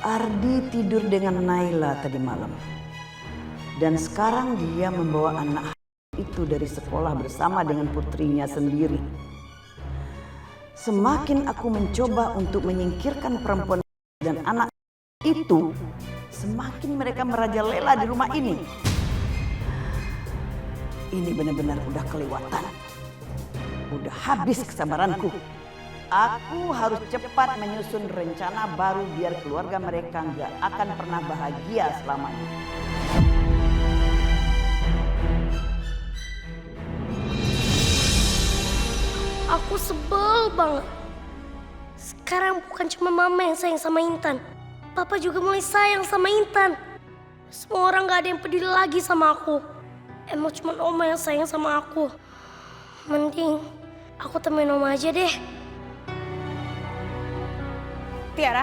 Ardi tidur dengan Naila tadi malam. Dan sekarang dia membawa anak itu dari sekolah bersama dengan putrinya sendiri. Semakin aku mencoba untuk menyingkirkan perempuan dan anak itu, semakin mereka merajalela di rumah ini. Ini benar-benar udah kelewatan. Udah habis kesabaranku. Aku harus cepat menyusun rencana baru biar keluarga mereka nggak akan pernah bahagia selamanya. Aku sebel banget. Sekarang bukan cuma mama yang sayang sama Intan. Papa juga mulai sayang sama Intan. Semua orang gak ada yang peduli lagi sama aku. Emang cuma Oma yang sayang sama aku. Mending aku temenin Oma aja deh. Tiara,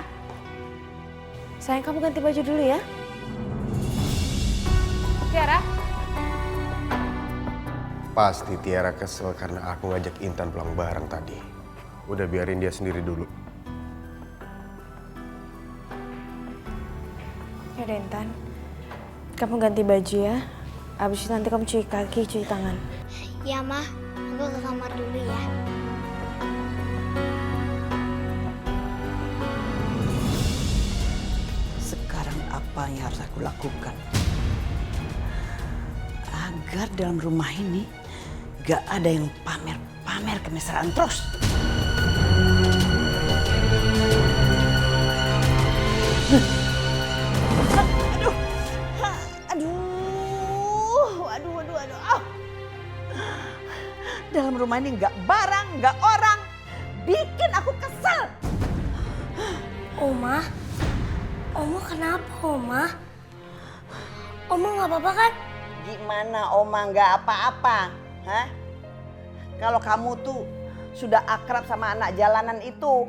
sayang kamu ganti baju dulu ya. Tiara. Pasti Tiara kesel karena aku ngajak Intan pulang bareng tadi. Udah biarin dia sendiri dulu. Yaudah Intan, kamu ganti baju ya. Abis itu nanti kamu cuci kaki, cuci tangan. Ya Ma, aku ke kamar dulu ya. Sekarang apa yang harus aku lakukan? Agar dalam rumah ini gak ada yang pamer-pamer kemesraan terus. Aduh. Oh. Dalam rumah ini gak barang, gak orang. Bikin aku kesel. Oma kenapa Oma? Oma gak apa-apa kan? Gimana Oma nggak apa-apa? Hah? Kalau kamu tuh sudah akrab sama anak jalanan itu.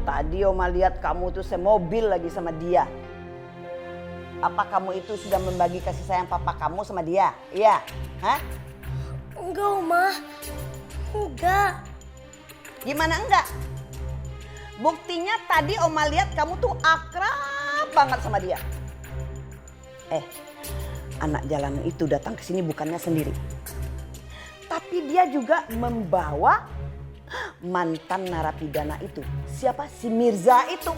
Tadi Oma lihat kamu tuh semobil lagi sama dia. Apa kamu itu sudah membagi kasih sayang papa kamu sama dia? Iya? Hah? Enggak Oma, enggak. Gimana enggak? Buktinya tadi Oma lihat kamu tuh akrab banget sama dia. Anak jalanan itu datang ke sini bukannya sendiri. Tapi dia juga membawa mantan narapidana itu. Siapa? Si Mirza itu.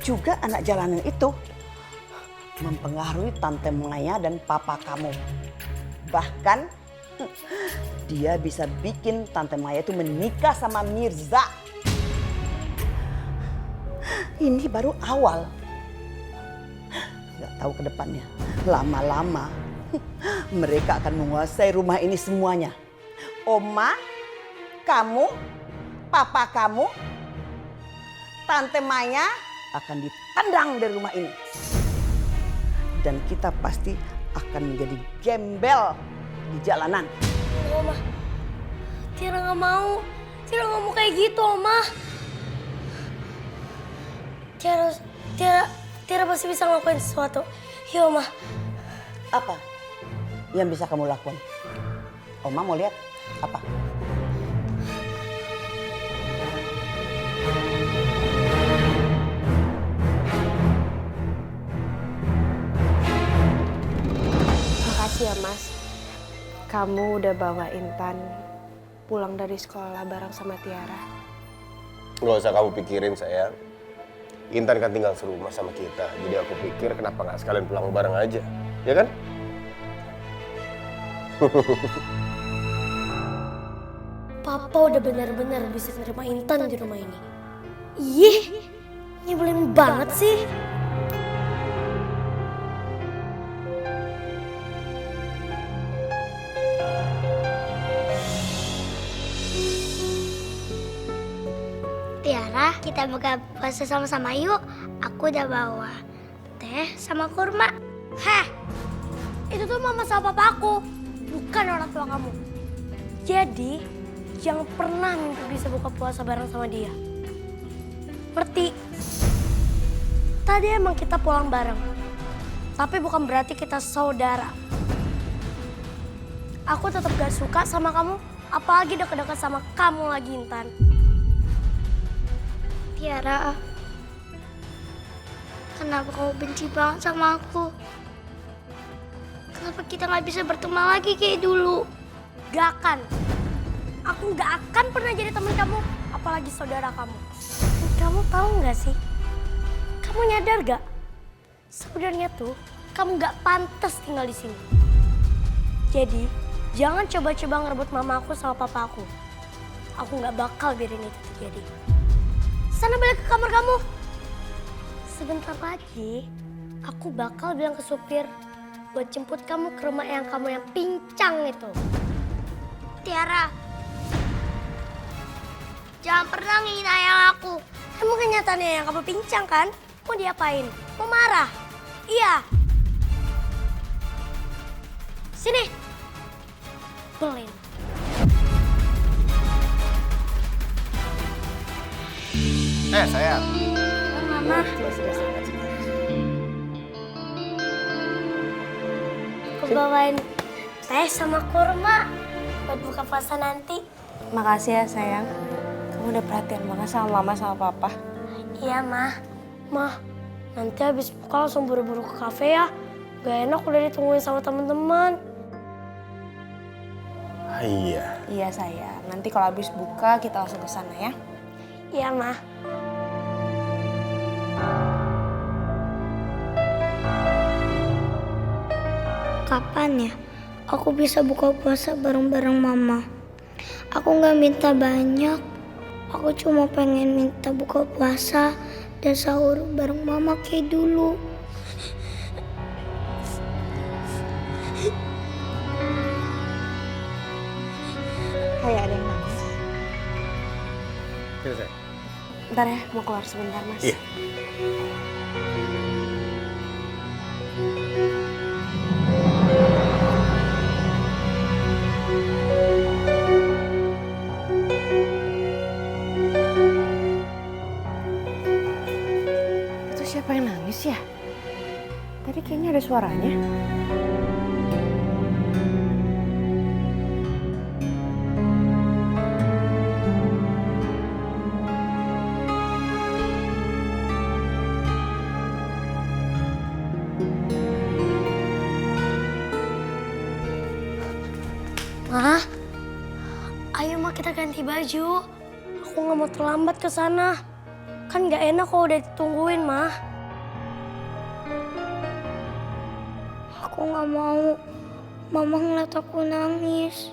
Juga anak jalanan itu mempengaruhi Tante Maya dan papa kamu. Bahkan dia bisa bikin Tante Maya itu menikah sama Mirza. Ini baru awal. Gak tahu ke depannya. Lama-lama mereka akan menguasai rumah ini semuanya. Oma, kamu, papa kamu, Tante Maya akan ditendang dari rumah ini. Dan kita pasti akan menjadi gembel di jalanan. Oma, Tiara nggak mau. Tiara nggak mau kayak gitu, Oma. Tiara pasti bisa ngelakuin sesuatu. Iya, Oma. Apa yang bisa kamu lakukan? Oma mau lihat apa? Makasih ya Mas. Kamu udah bawa Intan pulang dari sekolah bareng sama Tiara. Gak usah kamu pikirin sayang. Intan kan tinggal serumah sama kita. Jadi aku pikir kenapa gak sekalian pulang bareng aja. Ya kan? Papa udah benar-benar bisa nerima Intan di rumah ini. Ih, nyebelin banget sih. Tiara, kita buka puasa sama-sama yuk. Aku udah bawa teh sama kurma. Heh, itu tuh mama sama papa aku, bukan orang tua kamu. Jadi, jangan pernah mimpi bisa buka puasa bareng sama dia. Ngerti? Tadi emang kita pulang bareng, tapi bukan berarti kita saudara. Aku tetap gak suka sama kamu, apalagi deket-deket sama kamu lagi, Intan. Tiara, kenapa kamu benci banget sama aku? Kenapa kita nggak bisa berteman lagi kayak dulu? Gak akan. Aku gak akan pernah jadi teman kamu, apalagi saudara kamu. Dan kamu tahu nggak sih? Kamu nyadar gak? Sebenarnya tuh kamu gak pantas tinggal di sini. Jadi jangan coba-coba ngerebut mama aku sama papa aku. Aku gak bakal biarin itu terjadi. Sana balik ke kamar kamu. Sebentar lagi aku bakal bilang ke supir buat jemput kamu ke rumah yang kamu yang pincang itu. Tiara, jangan pernah ngingin ayang aku. Emang kenyataannya yang kamu pincang kan? Mau diapain? Mau marah? Iya. Sini. Belin. Sayang. Mama. Aku bawain teh sama kurma buat buka puasa nanti. Makasih ya sayang. Kamu udah perhatian banget sama mama sama papa. Iya, Mah. Mah, nanti habis buka langsung buru-buru ke kafe ya. Gak enak udah ditungguin sama teman-teman. Iya. Iya sayang. Nanti kalau habis buka kita langsung ke sana ya. Iya, Mah. Kapan ya aku bisa buka puasa bareng-bareng Mama? Aku nggak minta banyak. Aku cuma pengen minta buka puasa dan sahur bareng Mama kayak dulu. Kayak ada yang nangis. Sini, sayang. Bentar ya, mau keluar sebentar mas. Iya. Itu siapa yang nangis ya? Tadi kayaknya ada suaranya. Ma, ayo Ma kita ganti baju. Aku nggak mau terlambat ke sana. Kan nggak enak kalau udah ditungguin, Ma. Aku nggak mau Mama ngeliat aku nangis.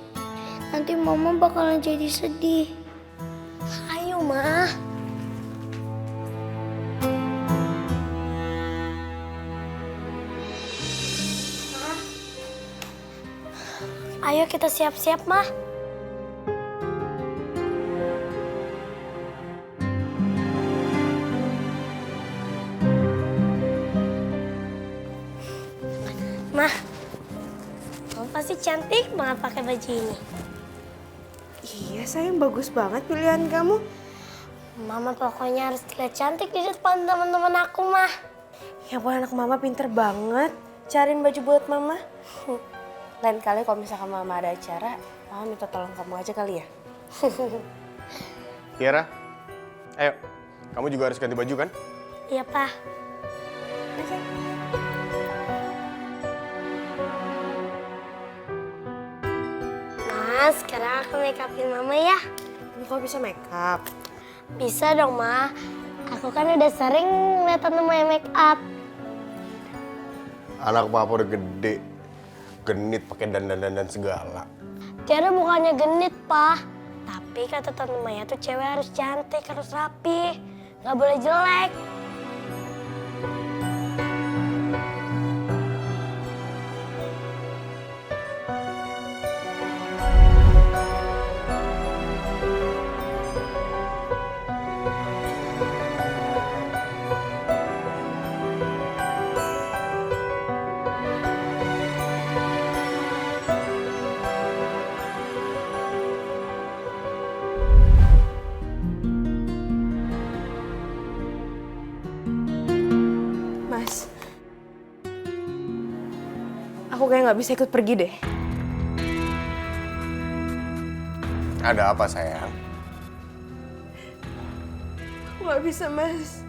Nanti Mama bakalan jadi sedih. Ayo, Ma. Ayo kita siap-siap, Ma. Ma, kamu pasti cantik banget pakai baju ini. Iya sayang, bagus banget pilihan kamu. Mama pokoknya harus terlihat cantik di depan teman-teman aku, Ma. Ya ampun, anak mama pinter banget cariin baju buat mama. Lain kali kalau misalkan mama ada acara, mama minta tolong kamu aja kali ya. Tiara, ayo. Kamu juga harus ganti baju kan? Iya, Pa. Ma, sekarang aku make upin Mama ya. Kok bisa make up? Bisa dong, Ma. Aku kan udah sering lihat tante Maya make up. Anak papa udah gede. Genit pakai dandan-dandan segala. Tiara bukannya genit, Pa. Tapi kata tante Maya tuh cewek harus cantik, harus rapi. Nggak boleh jelek. Mas, aku kayak nggak bisa ikut pergi deh. Ada apa, sayang? Aku Aku nggak bisa, Mas.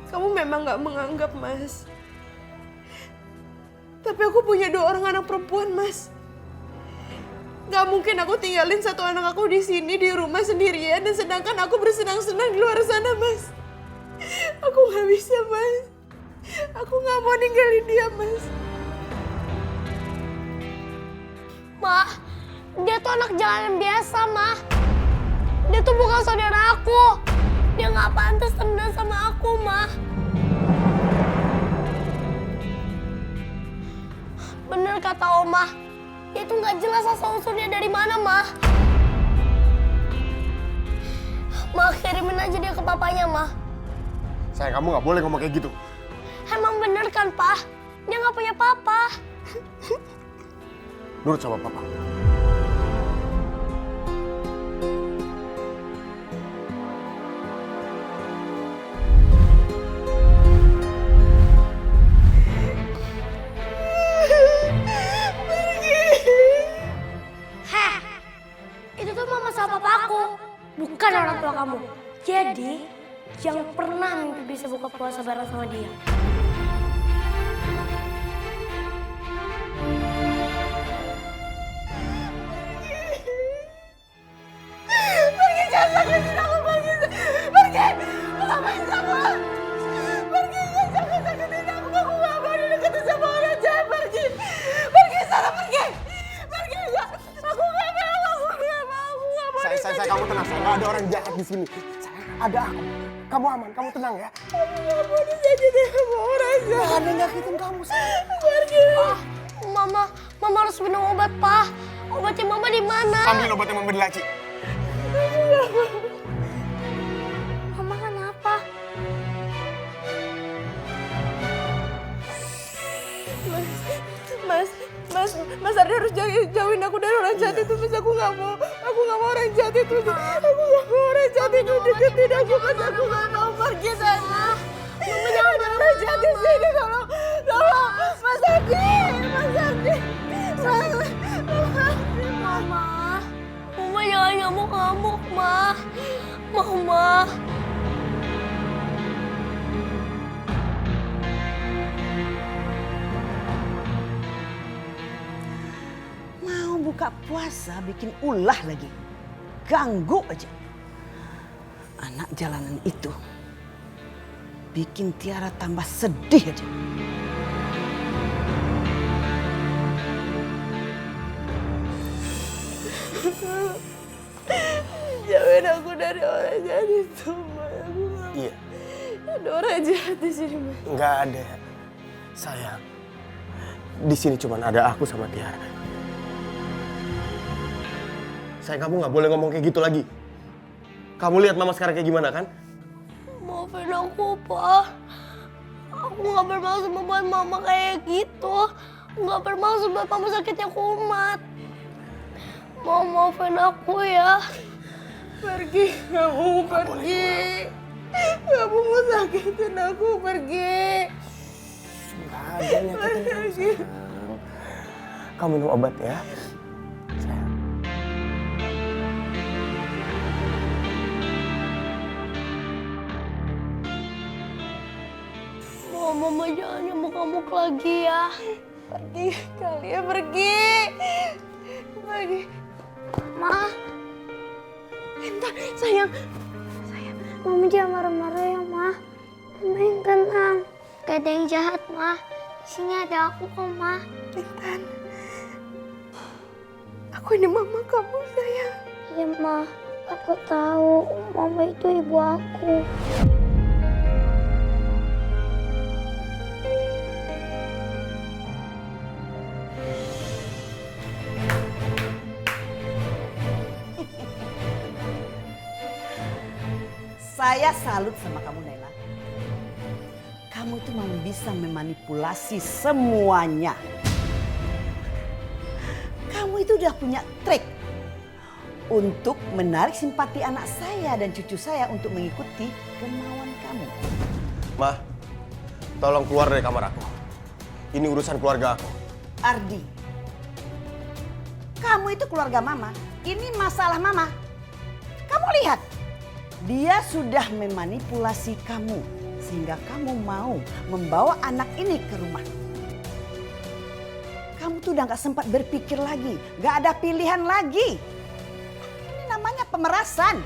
Kamu memang nggak menganggap, Mas. Tapi aku punya 2 orang anak perempuan, Mas. Gak mungkin aku tinggalin 1 anak aku di sini di rumah sendirian dan sedangkan aku bersenang-senang di luar sana, Mas. Aku nggak bisa, Mas. Aku nggak mau ninggalin dia, Mas. Ma, dia tuh anak jalanan biasa, Ma. Dia tuh bukan saudara aku. Dia nggak pantas temenan sama aku, Ma. Bener kata Oma, dia tuh nggak jelas asal-usulnya dari mana, Ma. Ma, kirimin aja dia ke papanya, Ma. Sayang, kamu nggak boleh ngomong kayak gitu. Emang bener kan, Pa? Dia nggak punya papa. Nurut sama papa. Heh, itu tuh mama sama papaku, bukan orang tua kamu. Jadi, jangan pernah mimpi bisa buka puasa bareng sama dia. Pergi, jangan sakitin aku, pergi. Pergi, ngapain kamu? Pergi, jangan sakitin aku. Aku nggak mau dideketin sama orang jahat. Pergi, pergi sana, pergi. Pergi, ya. Aku nggak mau, aku nggak mau. Saya, kamu tenang. Saya nggak ada orang jahat di sini. Saya ada aku. Kamu aman, kamu tenang ya. Aku nggak mau disakitin sama orang jahat. Nggak ada yang nyakitin kamu, sayang. Pergi. Mama harus minum obat, Pa. Obatnya Mama di mana? Ambil obat yang memberi laci. Mama kenapa? Mas Ardi harus jauhin aku dari orang jahat itu, Mas. Aku nggak mau orang jahat itu. Aku nggak mau orang jahat itu deketin aku, Mas. Aku nggak mau pergi sana. Mama jangan ada orang jahat di sini, tolong, Mas Ardi, Mama jangan ngamuk-ngamuk, Ma. Mama. Mau buka puasa bikin ulah lagi. Ganggu aja. Anak jalanan itu bikin Tiara tambah sedih aja. jauhin aku dari orang jahat itu, Mas. Aku nggak mau. Iya, Ada orang jahat di sini, Mas. nggak ada. Sayang, di sini cuma ada aku sama Tiara. Sayang, kamu nggak boleh ngomong kayak gitu lagi. Kamu lihat mama sekarang kayak gimana kan? Maafin aku, Pa. Aku nggak bermaksud membuat Mama kayak gitu. Nggak bermaksud buat Mama sakitnya kumat. Mau maafin aku ya. Pergi, kamu pergi. Kamu mau sakitin aku, pergi. Nggak ada yang nyakitin kamu, sayang. Kamu minum obat ya. Sayang. Mama jangan nyamuk-nyamuk lagi ya. Pergi, kalian pergi. Pergi. Ma, Intan, sayang. Mama jangan marah-marah ya, Ma. Mama yang tenang. Gak ada yang jahat, Ma. Di sini ada aku kok, Ma. Intan. Aku ini mama kamu, sayang. Iya, Ma. Aku tahu Mama itu ibu aku. Saya salut sama kamu, Naila. Kamu itu memang bisa memanipulasi semuanya. Kamu itu udah punya trik untuk menarik simpati anak saya dan cucu saya untuk mengikuti kemauan kamu. Ma, tolong keluar dari kamar aku. Ini urusan keluarga aku. Ardi, kamu itu keluarga mama. Ini masalah mama. Kamu lihat, Dia sudah memanipulasi kamu sehingga kamu mau membawa anak ini ke rumah. Kamu tuh udah gak sempat berpikir lagi, gak ada pilihan lagi. Ini namanya pemerasan.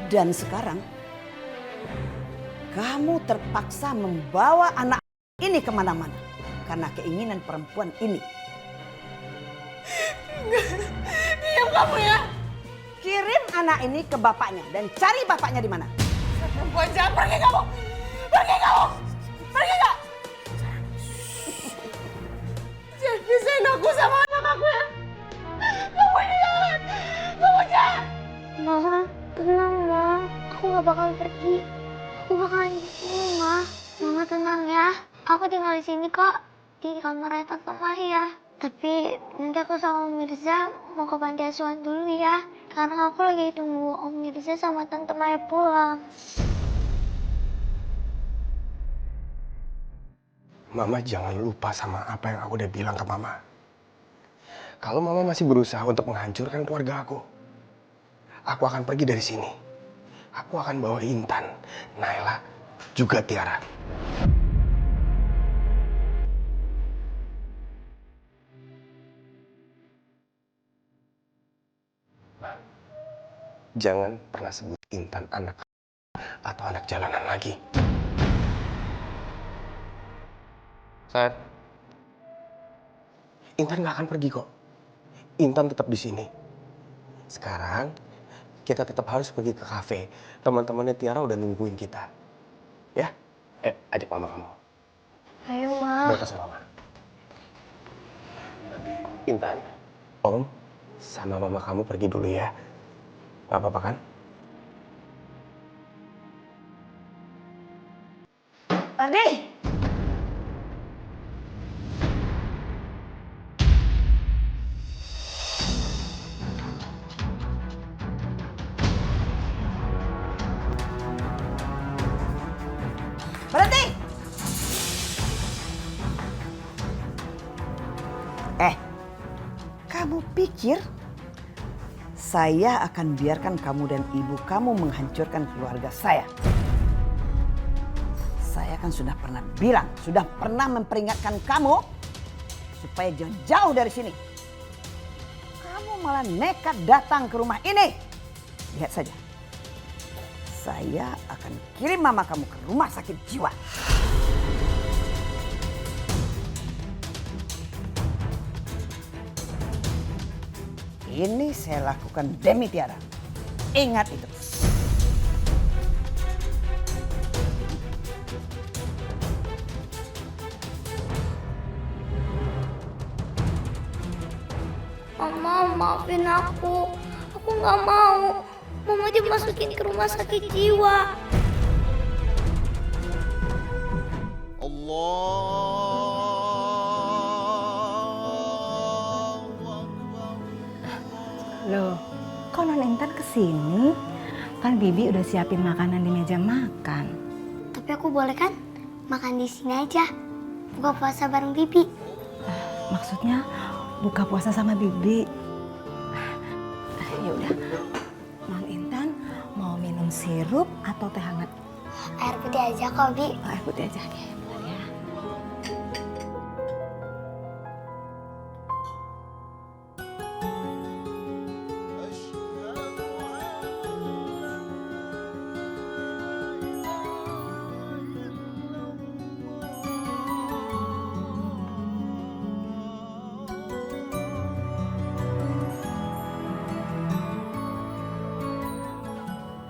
Dan sekarang kamu terpaksa membawa anak ini kemana-mana karena keinginan perempuan ini. Diam kamu ya. Kirim anak ini ke bapaknya dan cari bapaknya di mana. Perempuan jahat, pergi kamu. Pergi kamu. Pergi gak? Jangan pisahin aku sama anak aku ya. Kamu ini jahat. Kamu jahat. Ma, tenang Ma. Aku gak bakal pergi. Aku bakalan di sini Ma. Mama tenang ya. Aku tinggal di sini kok. Di kamarnya Tante Maya. Tapi nanti aku sama Om Mirza mau ke panti asuhan dulu ya. Karena aku lagi tunggu Om Mirza sama Tante Maya pulang. Mama jangan lupa sama apa yang aku udah bilang ke Mama. Kalau Mama masih berusaha untuk menghancurkan keluarga aku akan pergi dari sini. Aku akan bawa Intan, Naila, juga Tiara. Jangan pernah sebut Intan anak atau anak jalanan lagi. Sayang, Intan gak akan pergi kok. Intan tetap di sini. Sekarang kita tetap harus pergi ke kafe. Teman-temannya Tiara udah nungguin kita. Ya? Ajak mama kamu. Ayo Ma. Berangkat sama mama. Intan, Om sama mama kamu pergi dulu ya. Gak apa-apa kan? Adi! Berhenti! Kamu pikir saya akan biarkan kamu dan ibu kamu menghancurkan keluarga saya? Saya kan sudah pernah bilang, sudah pernah memperingatkan kamu supaya jauh-jauh dari sini. Kamu malah nekat datang ke rumah ini. Lihat saja. Saya akan kirim mama kamu ke rumah sakit jiwa. Ini saya lakukan demi Tiara. Ingat itu. Mama, maafin aku. Aku nggak mau. Mama dimasukin ke rumah sakit jiwa. Loh, kok Non Intan kesini? Kan Bibi udah siapin makanan di meja makan. Tapi aku boleh kan makan di sini aja. Buka puasa bareng Bibi. Maksudnya buka puasa sama Bibi. Ya udah, Non Intan mau minum sirup atau teh hangat? Air putih aja kok, Bi. Oh, air putih aja. Oke, bentar ya.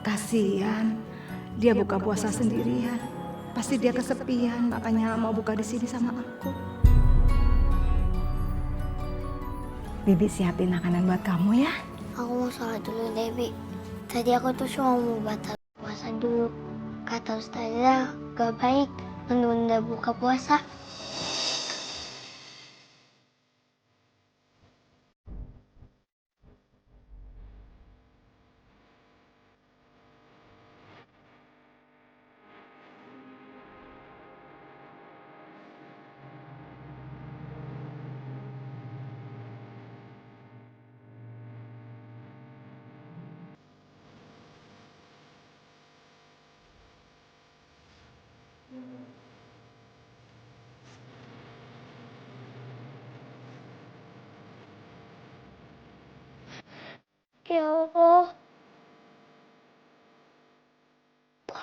Kasihan, dia buka puasa sendirian. Pasti dia kesepian, makanya mau buka di sini sama aku. Bibi siapin makanan buat kamu ya. Aku mau sholat dulu, Debi. Tadi aku tuh cuma mau batal puasa dulu. Kata Ustazah, gak baik menunda buka puasa.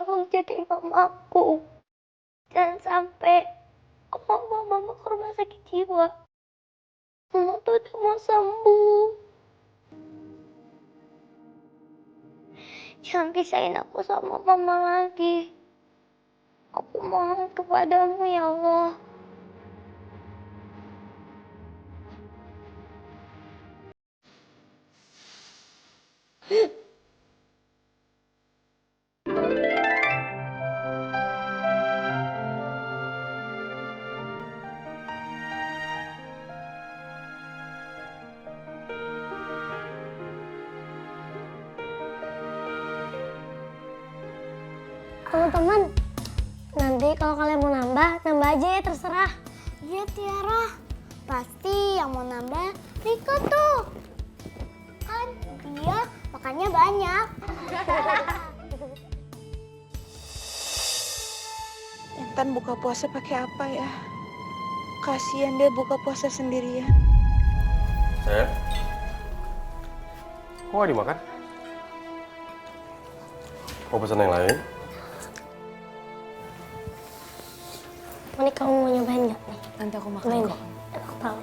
tolong jagain mamaku. Jangan sampai aku bawa mama ke rumah sakit jiwa. Mama tuh udah mau sembuh. Jangan pisahin aku sama mama lagi. Aku mohon kepadamu ya Allah. Teman-teman, nanti kalau kalian mau nambah aja ya, terserah. Iya Tiara, pasti yang mau nambah Riko tuh. Kan dia makannya banyak. Intan buka puasa pakai apa ya? Kasihan dia buka puasa sendirian. Sayang, kok gak dimakan? Mau pesan yang lain? Ini kamu mau nyobain nggak nih? Nanti aku makan Main kok. deh. Aku tahu.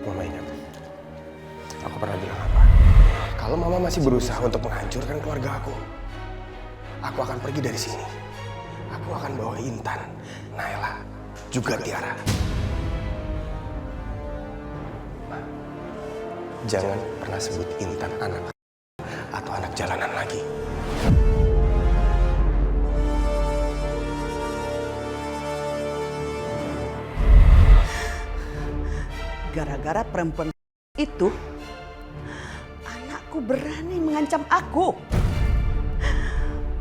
Mama ingat, aku pernah bilang apa? Kalau Mama masih berusaha untuk menghancurkan keluarga aku akan pergi dari sini. Aku akan bawa Intan, Naila, juga Tiara. Ma, jangan pernah sebut Intan anak atau anak jalanan lagi. Gara-gara perempuan itu, anakku berani mengancam aku.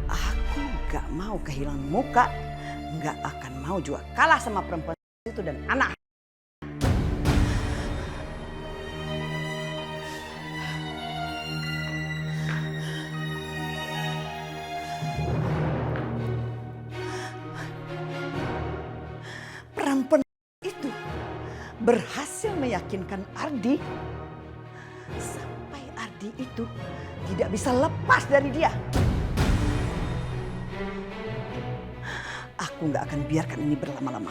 Aku gak mau kehilangan muka, gak akan mau juga kalah sama perempuan itu dan anak. Perempuan itu berhasil meyakinkan Ardi sampai Ardi itu tidak bisa lepas dari dia. Aku nggak akan biarkan ini berlama-lama.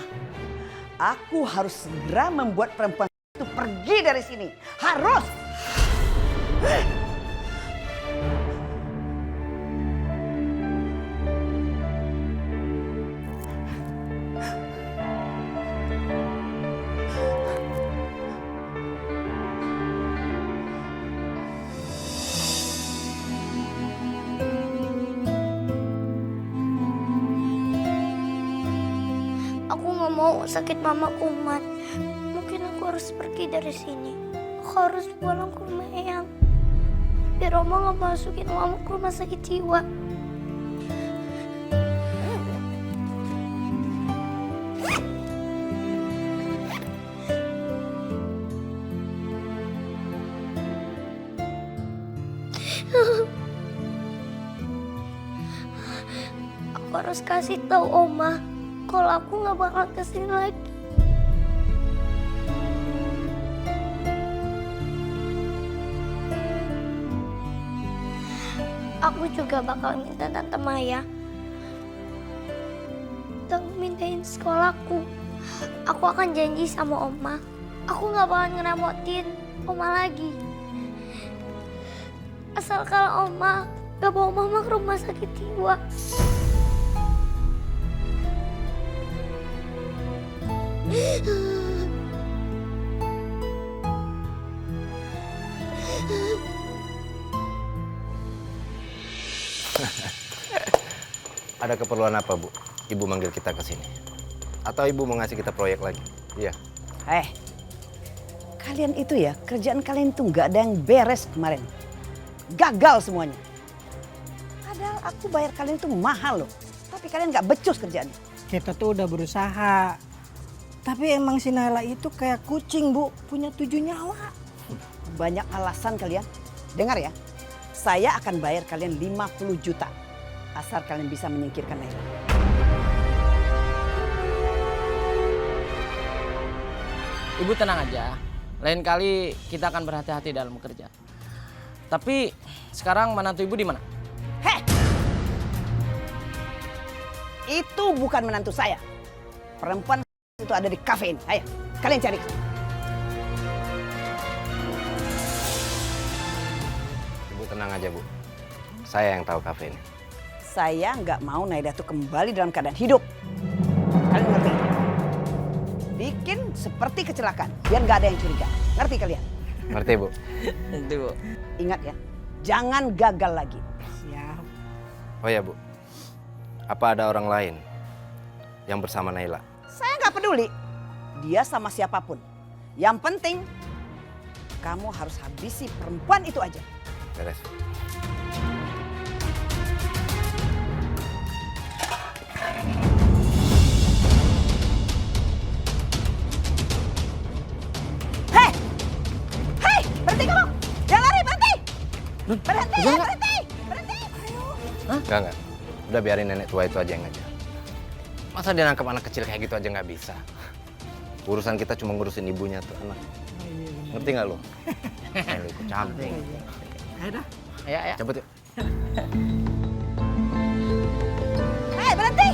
Aku harus segera membuat perempuan itu pergi dari sini. Harus! Aku nggak mau sakit mama kumat. Mungkin aku harus pergi dari sini. Aku harus pulang ke rumah Eyang. Biar Oma nggak masukin mama ke rumah sakit jiwa. Aku harus kasih tahu Oma kalau aku nggak bakal kesini lagi. Aku juga bakal minta Tante Maya untuk mindahin sekolahku. Aku akan janji sama Oma, aku nggak bakal ngerepotin Oma lagi. Asal kalau Oma gak bawa Mama ke rumah sakit jiwa. Ada keperluan apa, Bu? Ibu manggil kita ke sini. Atau Ibu mau ngasih kita proyek lagi? Iya. Kalian itu ya, kerjaan kalian itu nggak ada yang beres kemarin. Gagal semuanya. Padahal aku bayar kalian itu mahal loh. Tapi kalian nggak becus kerjaannya. Kita tuh udah berusaha. Tapi emang si Naila itu kayak kucing, Bu. Punya 7 nyawa. Banyak alasan kalian. Dengar ya, saya akan bayar kalian 50 juta. Asal kalian bisa menyingkirkan Naila. Ibu tenang aja. Lain kali kita akan berhati-hati dalam bekerja. Tapi sekarang menantu ibu di mana? Heh! Itu bukan menantu saya. Perempuan itu ada di kafe ini. Ayo, kalian cari. Ibu tenang aja, Bu. Saya yang tahu kafe ini. Saya nggak mau Naila itu kembali dalam keadaan hidup. Kalian ngerti? Bikin seperti kecelakaan, biar nggak ada yang curiga. Ngerti kalian? Ngerti, Bu? Nanti Bu. Ingat ya, jangan gagal lagi. Siap. Oh ya, Bu. Apa ada orang lain yang bersama Naila? Saya nggak peduli. Dia sama siapapun. Yang penting, kamu harus habisi perempuan itu aja. Beres. Hei! Hei! Berhenti kamu! Jangan lari, berhenti! Berhenti, berhenti! Berhenti! Enggak. Udah biarin nenek tua itu aja yang ngajar. Masa dia nangkep anak kecil kayak gitu aja nggak bisa? Urusan kita cuma ngurusin ibunya tuh anak. Ngerti nggak lo? Lu ikut campur. Ayo. Cabut yuk. Hei, berhenti!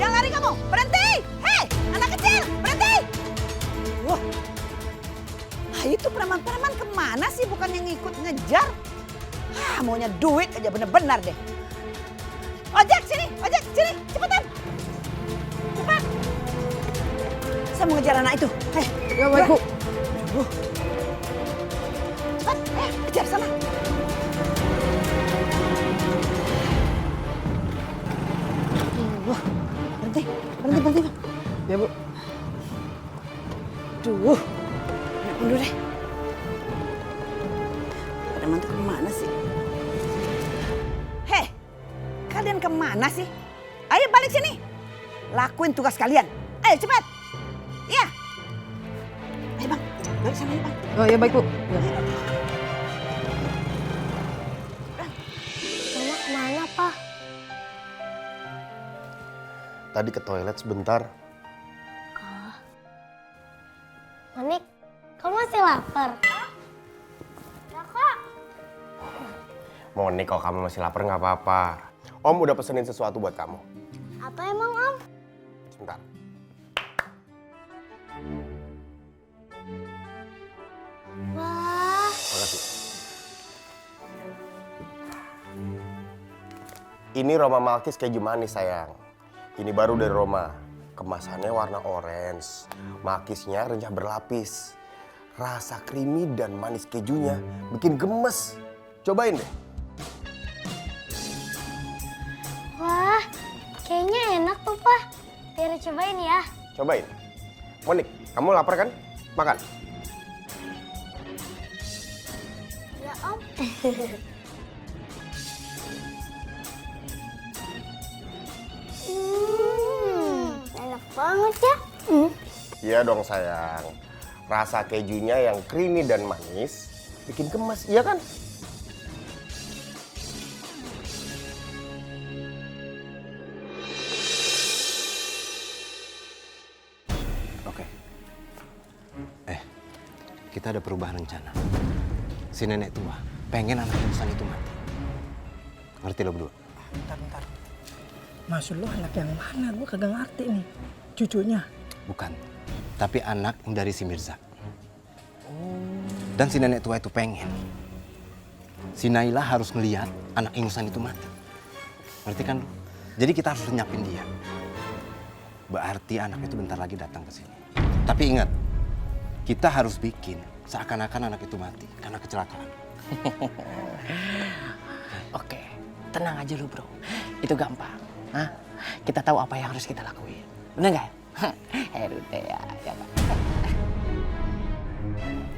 Jangan lari kamu! Berhenti! Hei! Anak kecil! Berhenti! Wah! Itu preman-preman kemana sih? Bukan yang ikut ngejar. Maunya duit aja bener-bener deh. Ojek sini! Ojek sini! Cepetan! Cepat! Saya mau ngejar anak itu. Hei! Ya baik, Bu. Cepat! Kejar sana! Berhenti! Berhenti! Ya, Bu. Duh, anak mundur deh. Pada mantu kemana sih? Hei, kalian kemana sih? Ayo balik sini. Lakuin tugas kalian. Ayo cepat. Iya. Ayo bang, balik sana ya bang. Oh ya baik, Bu. Mama kemana, Pak? Tadi ke toilet sebentar. Manik, kamu masih lapar? Ya, Kak. Monik, kalau kamu masih lapar nggak apa-apa. Om udah pesenin sesuatu buat kamu. Apa emang, Om? Sebentar. Wah, Makasih. Ini Roma Malkis keju manis, sayang. Ini baru dari Roma. Kemasannya warna orange. Malkisnya renyah berlapis. Rasa creamy dan manis kejunya bikin gemes. Cobain deh. wah, kayaknya enak tuh, Pak. Biar cobain ya. Cobain. Monik, kamu lapar kan? Makan. Ya, Om. Enak banget ya. Iya dong, sayang. Rasa kejunya yang creamy dan manis bikin gemes, iya kan? Oke. Kita ada perubahan rencana. Si nenek tua pengen anak ingusan itu mati. Ngerti lo berdua? Bentar. Maksud lu anak yang mana? Gue kagak ngerti nih. Cucunya. Bukan. Tapi anak dari si Mirza. Dan si nenek tua itu pengen si Naila harus ngelihat anak ingusan itu mati. Ngerti kan lu? Jadi kita harus lenyapin dia. Berarti anak itu bentar lagi datang ke sini. Tapi ingat, kita harus bikin seakan-akan anak itu mati karena kecelakaan. Oke, tenang aja lu, Bro. Itu gampang. Hah? Kita tahu apa yang harus kita lakuin. Bener nggak? Udah ya, Pak.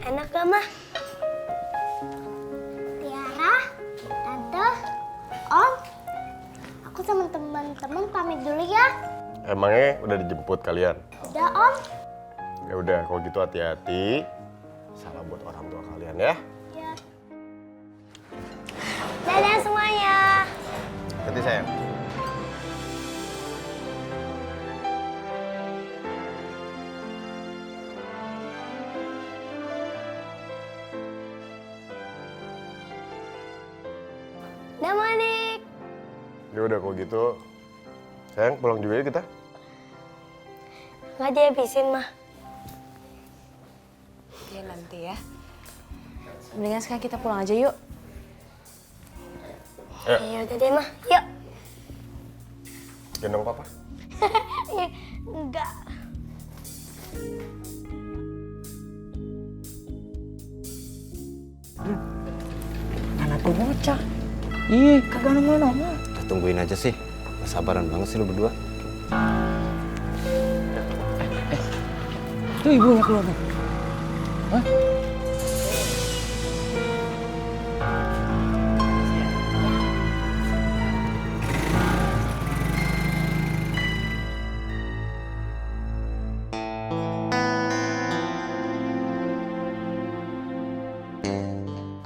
Enak gak, Mah? Tiara, Tante, Om, aku sama teman-teman pamit dulu ya. Emangnya udah dijemput kalian? Udah, Om. Ya udah, kalau gitu hati-hati. Salam buat orang tua kalian ya. Iya. Dadah semuanya. Hati sayang. Dah Manik. Ya udah kalau gitu, sayang pulang juga ya kita. Nggak dihabisin mah. Ya nanti ya. Mendingan sekarang kita pulang aja yuk. Ya udah deh mah. Yuk. Gendong papa. Enggak. Anak tuh bocah. Ih, kagak nongol-nongol. Udah tungguin aja sih. Gak sabaran banget sih lu berdua. Itu ibunya keluar tuh. Hah?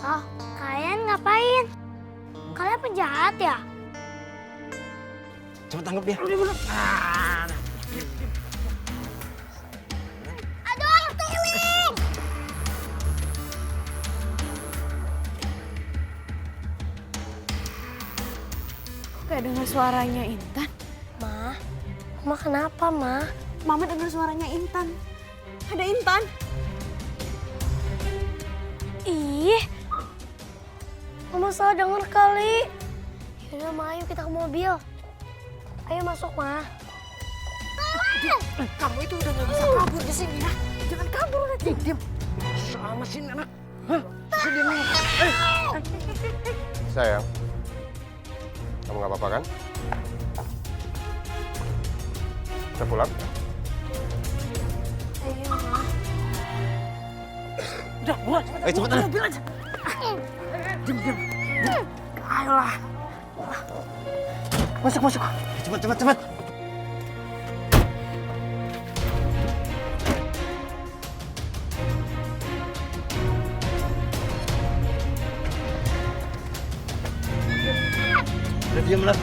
Oh, kalian ngapain? Kalian penjahat ya? Cepet tangkap dia. Aduh, anak tailing! Kok kayak dengar suaranya Intan? Ma kenapa, Ma? Mama dengar suaranya Intan. Ada Intan. Ih, Mama salah denger kali. Yaudah, Ma, ayo kita ke mobil. Ayo masuk, Ma. Kamu itu udah gak bisa kabur di sini ya. Jangan kabur lagi. Diam. Sama sini anak. Hah? Diam. Sayang, kamu nggak apa-apa kan? Kita pulang? Ayo, Ma. Udah, buat. Ayo cepetan. Mobil aja. Diam. Ayolah. Masuk. Cepet. Udah diam lah.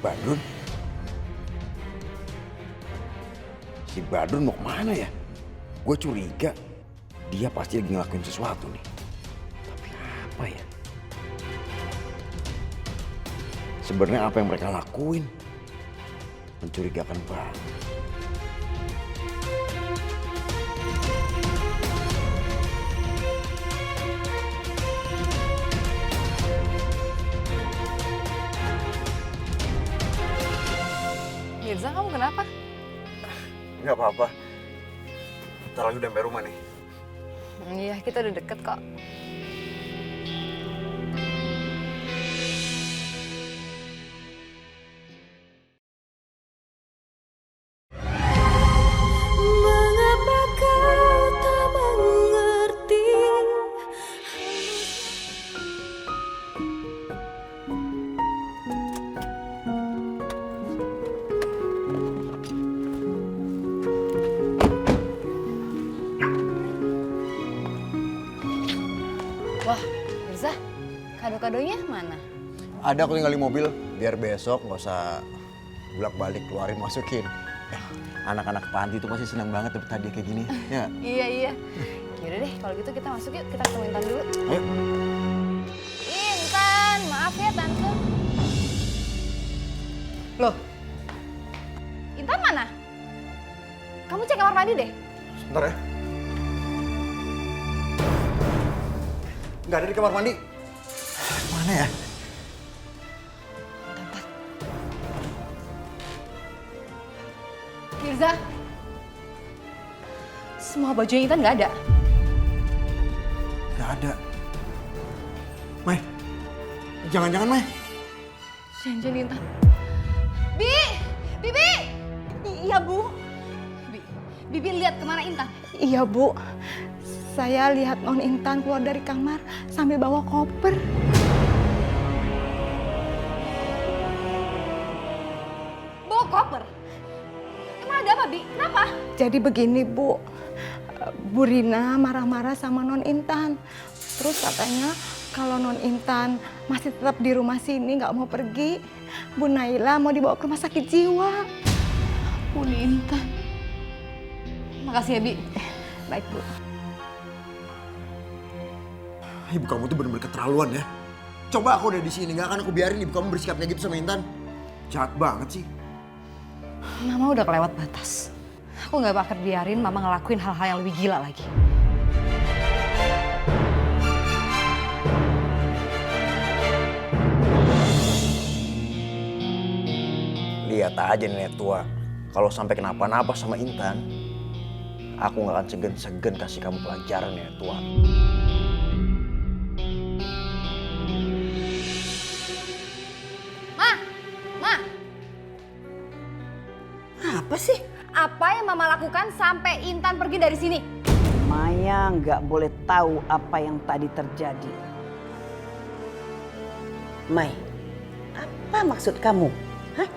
Badrun? Si Badrun mau kemana ya? Gue curiga dia pasti lagi ngelakuin sesuatu nih. Tapi apa ya? Sebenarnya apa yang mereka lakuin? Mencurigakan banget. Mirza, kamu kenapa? Gak apa-apa. Ntar lagi udah sampai rumah nih. Iya, kita udah deket kok. Mengapa kau tak mengerti? Wah, Mirza, kado-kadonya mana? Ada aku tinggal di mobil, biar besok nggak usah bolak-balik keluarin masukin. Anak-anak panti itu pasti senang banget dapet hadiah kayak gini. Ya. Iya. Yaudah deh, kalau gitu kita masuk yuk. Kita ketemu Intan dulu. Ayo. Intan, maaf ya Tante. Loh, Intan mana? Kamu cek kamar mandi deh. Sebentar ya. Nggak ada di kamar mandi. Mana ya? Mirza, semua bajunya Intan nggak ada. nggak ada. Mai, jangan-jangan Mai. Jangan Intan. Bi! Bibi! Iya, Bu. Bibi lihat kemana Intan? Iya, Bu. Saya lihat Non Intan keluar dari kamar sambil bawa koper. Bawa koper? Emang ada apa, Bi? Kenapa? Jadi begini, Bu. Bu Rina marah-marah sama Non Intan. Terus katanya kalau Non Intan masih tetap di rumah sini nggak mau pergi, Bu Naila mau dibawa ke rumah sakit jiwa. Bu Intan. Makasih ya, Bi. Baik, Bu. Ibu kamu tuh bener-bener keterlaluan ya. Coba aku udah di sini, nggak akan aku biarin ibu kamu bersikap kayak gitu sama Intan. Jahat banget sih. Mama udah kelewat batas. Aku nggak bakal biarin Mama ngelakuin hal-hal yang lebih gila lagi. Lihat aja nenek tua. Kalau sampai kenapa-napa sama Intan, aku nggak akan segan-segan kasih kamu pelajaran nenek tua. Ma! Apa sih? Apa yang Mama lakukan sampai Intan pergi dari sini? Maya nggak boleh tahu apa yang tadi terjadi. Mai, apa maksud kamu? Hah?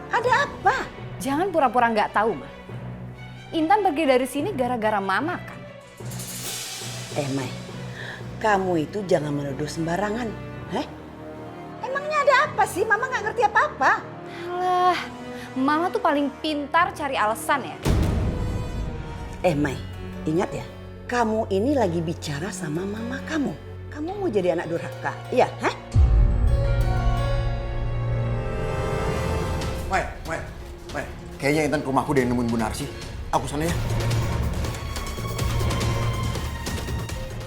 Ada apa? Jangan pura-pura nggak tahu, Ma. Intan pergi dari sini gara-gara Mama kan? Mai, kamu itu jangan menuduh sembarangan. Hah? Emangnya ada apa sih? Mama nggak ngerti apa-apa. Alah, Mama tuh paling pintar cari alasan ya. Mai, ingat ya, kamu ini lagi bicara sama mama kamu. Kamu mau jadi anak durhaka, iya? Hah? Mai. Kayaknya Intan ke rumahku deh nemuin Bu Narsi. Aku sana ya.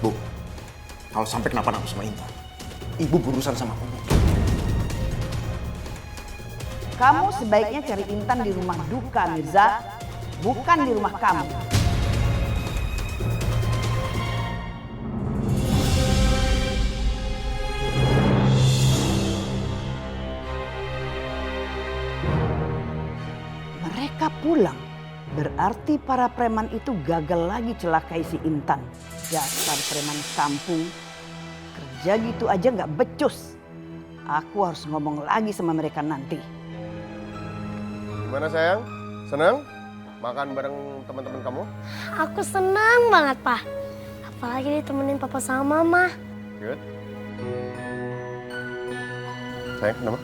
Bu, kalau sampai kenapa-napa sama Intan, Ibu berurusan sama aku. Kamu sebaiknya cari Intan di rumah duka, Mirza. Bukan di rumah kamu. Mereka pulang. Berarti para preman itu gagal lagi celakai si Intan. Dasar preman kampung. Kerja gitu aja nggak becus. Aku harus ngomong lagi sama mereka nanti. Gimana sayang? Senang? Makan bareng teman-teman kamu? Aku senang banget, Pak. Apalagi ditemenin Papa sama Mama. Good. Sayang, kenapa?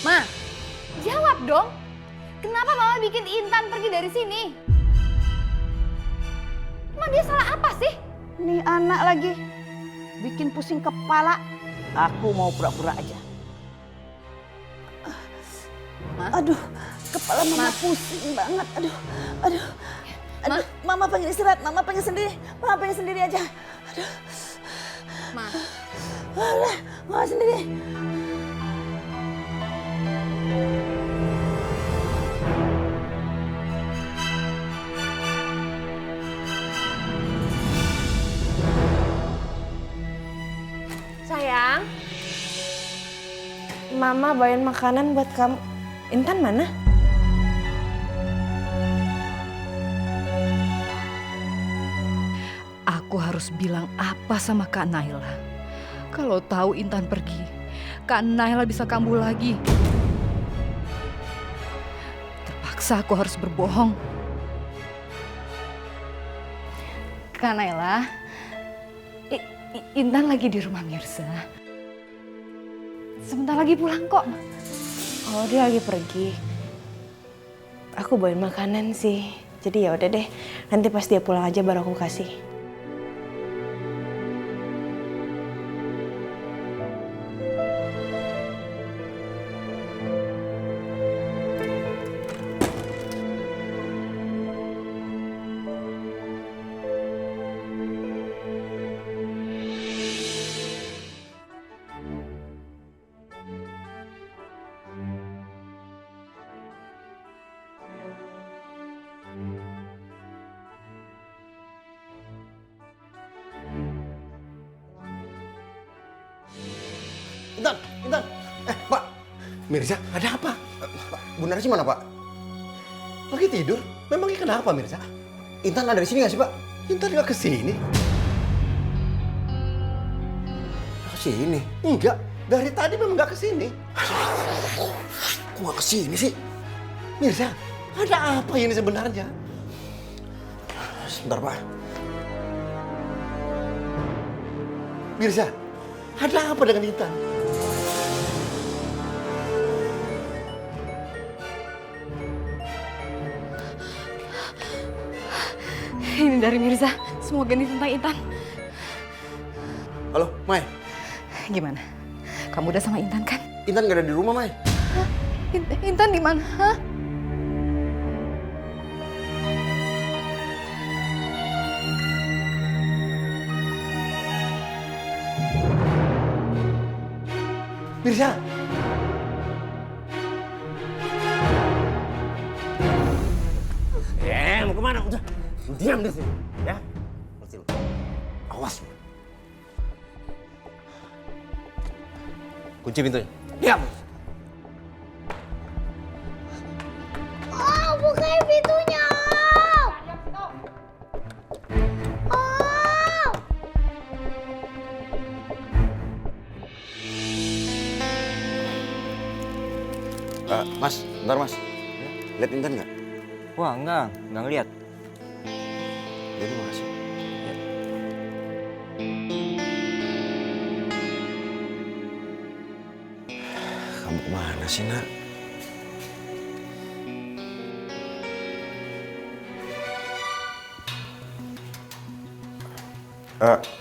Ma, jawab dong. Kenapa Mama bikin Intan pergi dari sini? Emang dia salah apa sih? Nih anak lagi bikin pusing kepala. Aku mau pura-pura aja. Aduh, kepala mama pusing banget. Aduh. Mama pengen istirahat, mama pengen sendiri. Mama pengen sendiri aja. Aduh. Ma. Alah, mama sendiri. Sayang, Mama bawain makanan buat kamu. Intan mana? Aku harus bilang apa sama Kak Naila? Kalau tahu Intan pergi, Kak Naila bisa kambuh lagi. Terpaksa aku harus berbohong. Kak Naila, Intan lagi di rumah Mirza. Sebentar lagi pulang kok. Oh, dia lagi pergi. Aku bawain makanan sih. Jadi ya udah deh. Nanti pas dia pulang aja baru aku kasih. Intan. Pak. Mirza, ada apa? Pak, Bu Narsi mana, Pak? Lagi tidur? Memangnya kenapa, Mirza? Intan ada di sini nggak sih, Pak? Intan nggak kesini? Kesini. Enggak, dari tadi memang nggak kesini. Kok nggak kesini sih? Mirza, ada apa ini sebenarnya? Sebentar, Pak. Mirza, ada apa dengan Intan? Ini dari Mirza. Semoga ini tentang Intan. Halo, Mai. Gimana? Kamu udah sama Intan kan? Intan nggak ada di rumah, Mai. Intan di mana? Hah? Mirza! Mau kemana? Udah, lu diam di sini, ya. Kecil. Awas. Kunci pintunya. Diam. Oh, bukain pintunya. Oh. Mas, bentar, Mas. Lihat Intan nggak? Wah, enggak ngeliat. Jadi makasih. Kamu kemana sih, Nak?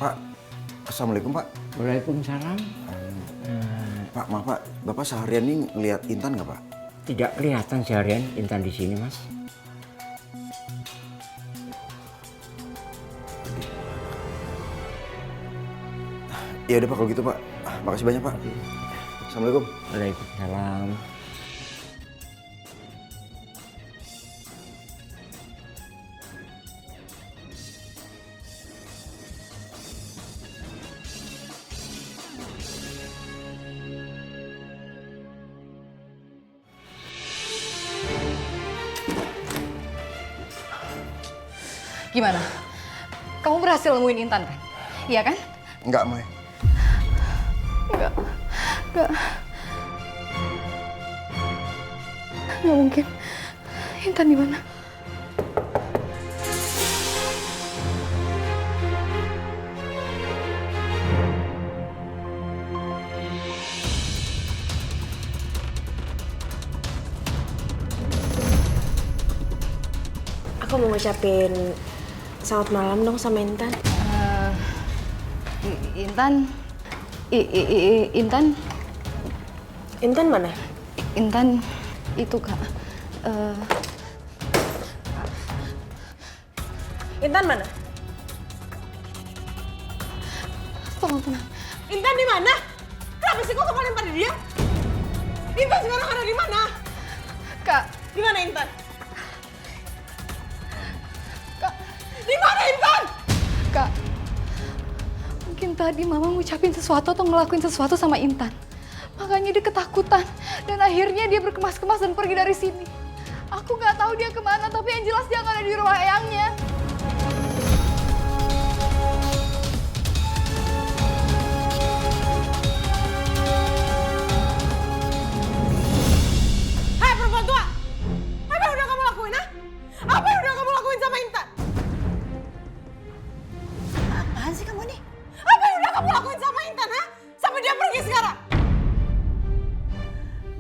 Pak. Assalamualaikum, Pak. Waalaikumsalam. Pak, maaf, Pak. Bapak seharian ini ngeliat Intan nggak, Pak? Tidak kelihatan seharian Intan di sini, Mas. Ya udah, Pak, kalau gitu, Pak. Makasih banyak, Pak. Assalamualaikum. Waalaikumsalam. Gimana? Kamu berhasil nemuin Intan kan? Iya kan? Enggak, Mai. Enggak. Nggak mungkin. Intan di mana? Aku mau ngucapin selamat malam dong sama Intan. Intan mana? Intan itu, Kak. Intan mana? Tolong tenang. Intan di mana? Kenapa sih kok kemarin pada diam? Intan sekarang ada di mana? Kak. Di mana Intan? Kak. Di mana Intan? Kak. Mungkin tadi Mama ngucapin sesuatu atau ngelakuin sesuatu sama Intan. Makanya dia ketakutan. Dan akhirnya dia berkemas-kemas dan pergi dari sini. Aku nggak tahu dia kemana, tapi yang jelas dia nggak ada di rumah eyangnya. Hai perempuan tua! Apa yang udah kamu lakuin, ha? Apa yang udah kamu lakuin sama Intan? Apaan sih kamu nih? Apa yang udah kamu lakuin sama Intan, ha? Sampai dia pergi sekarang?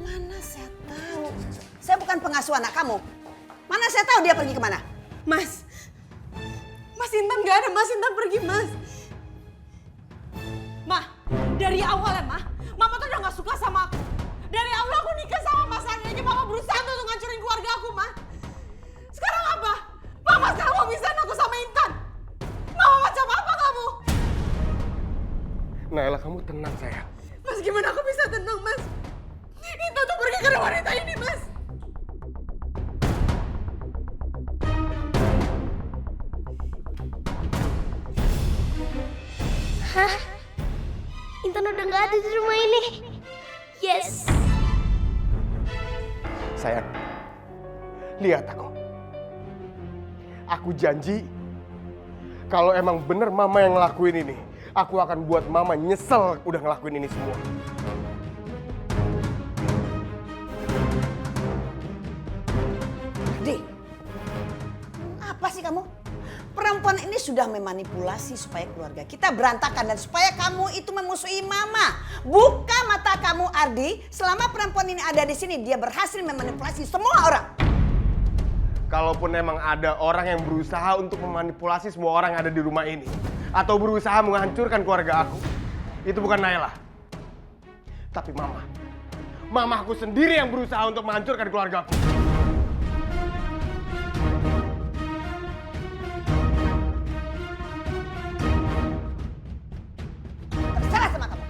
Mana saya tahu. Saya bukan pengasuh anak kamu. Mana saya tahu dia pergi kemana? Mas Intan gak ada, Mas Intan pergi, Mas. Ma, dari awalnya, Mama tuh udah gak suka sama aku. Dari awal aku nikah sama Mas Ardi aja, Mama berusaha untuk ngancurin keluarga aku, Ma. Sekarang apa? Mama sekarang mau pisahin aku sama Intan. Mama macam apa kamu? Naila, kamu tenang, sayang. Mas, gimana aku bisa tenang, Mas? Intan tuh pergi karena wanita ini, Mas. Hah? Intan udah gak ada di rumah ini. Yes. Sayang, lihat aku. Aku janji, kalau emang bener mama yang ngelakuin ini, aku akan buat mama nyesel udah ngelakuin ini semua. Dek, apa sih kamu? Perempuan ini sudah memanipulasi supaya keluarga kita berantakan dan supaya kamu itu memusuhi mama. Buka mata kamu, Ardi. Selama perempuan ini ada di sini, dia berhasil memanipulasi semua orang. Kalaupun emang ada orang yang berusaha untuk memanipulasi semua orang yang ada di rumah ini, atau berusaha menghancurkan keluarga aku, itu bukan Naila. Tapi mama. Mama aku sendiri yang berusaha untuk menghancurkan keluarga aku. Terserah sama kamu.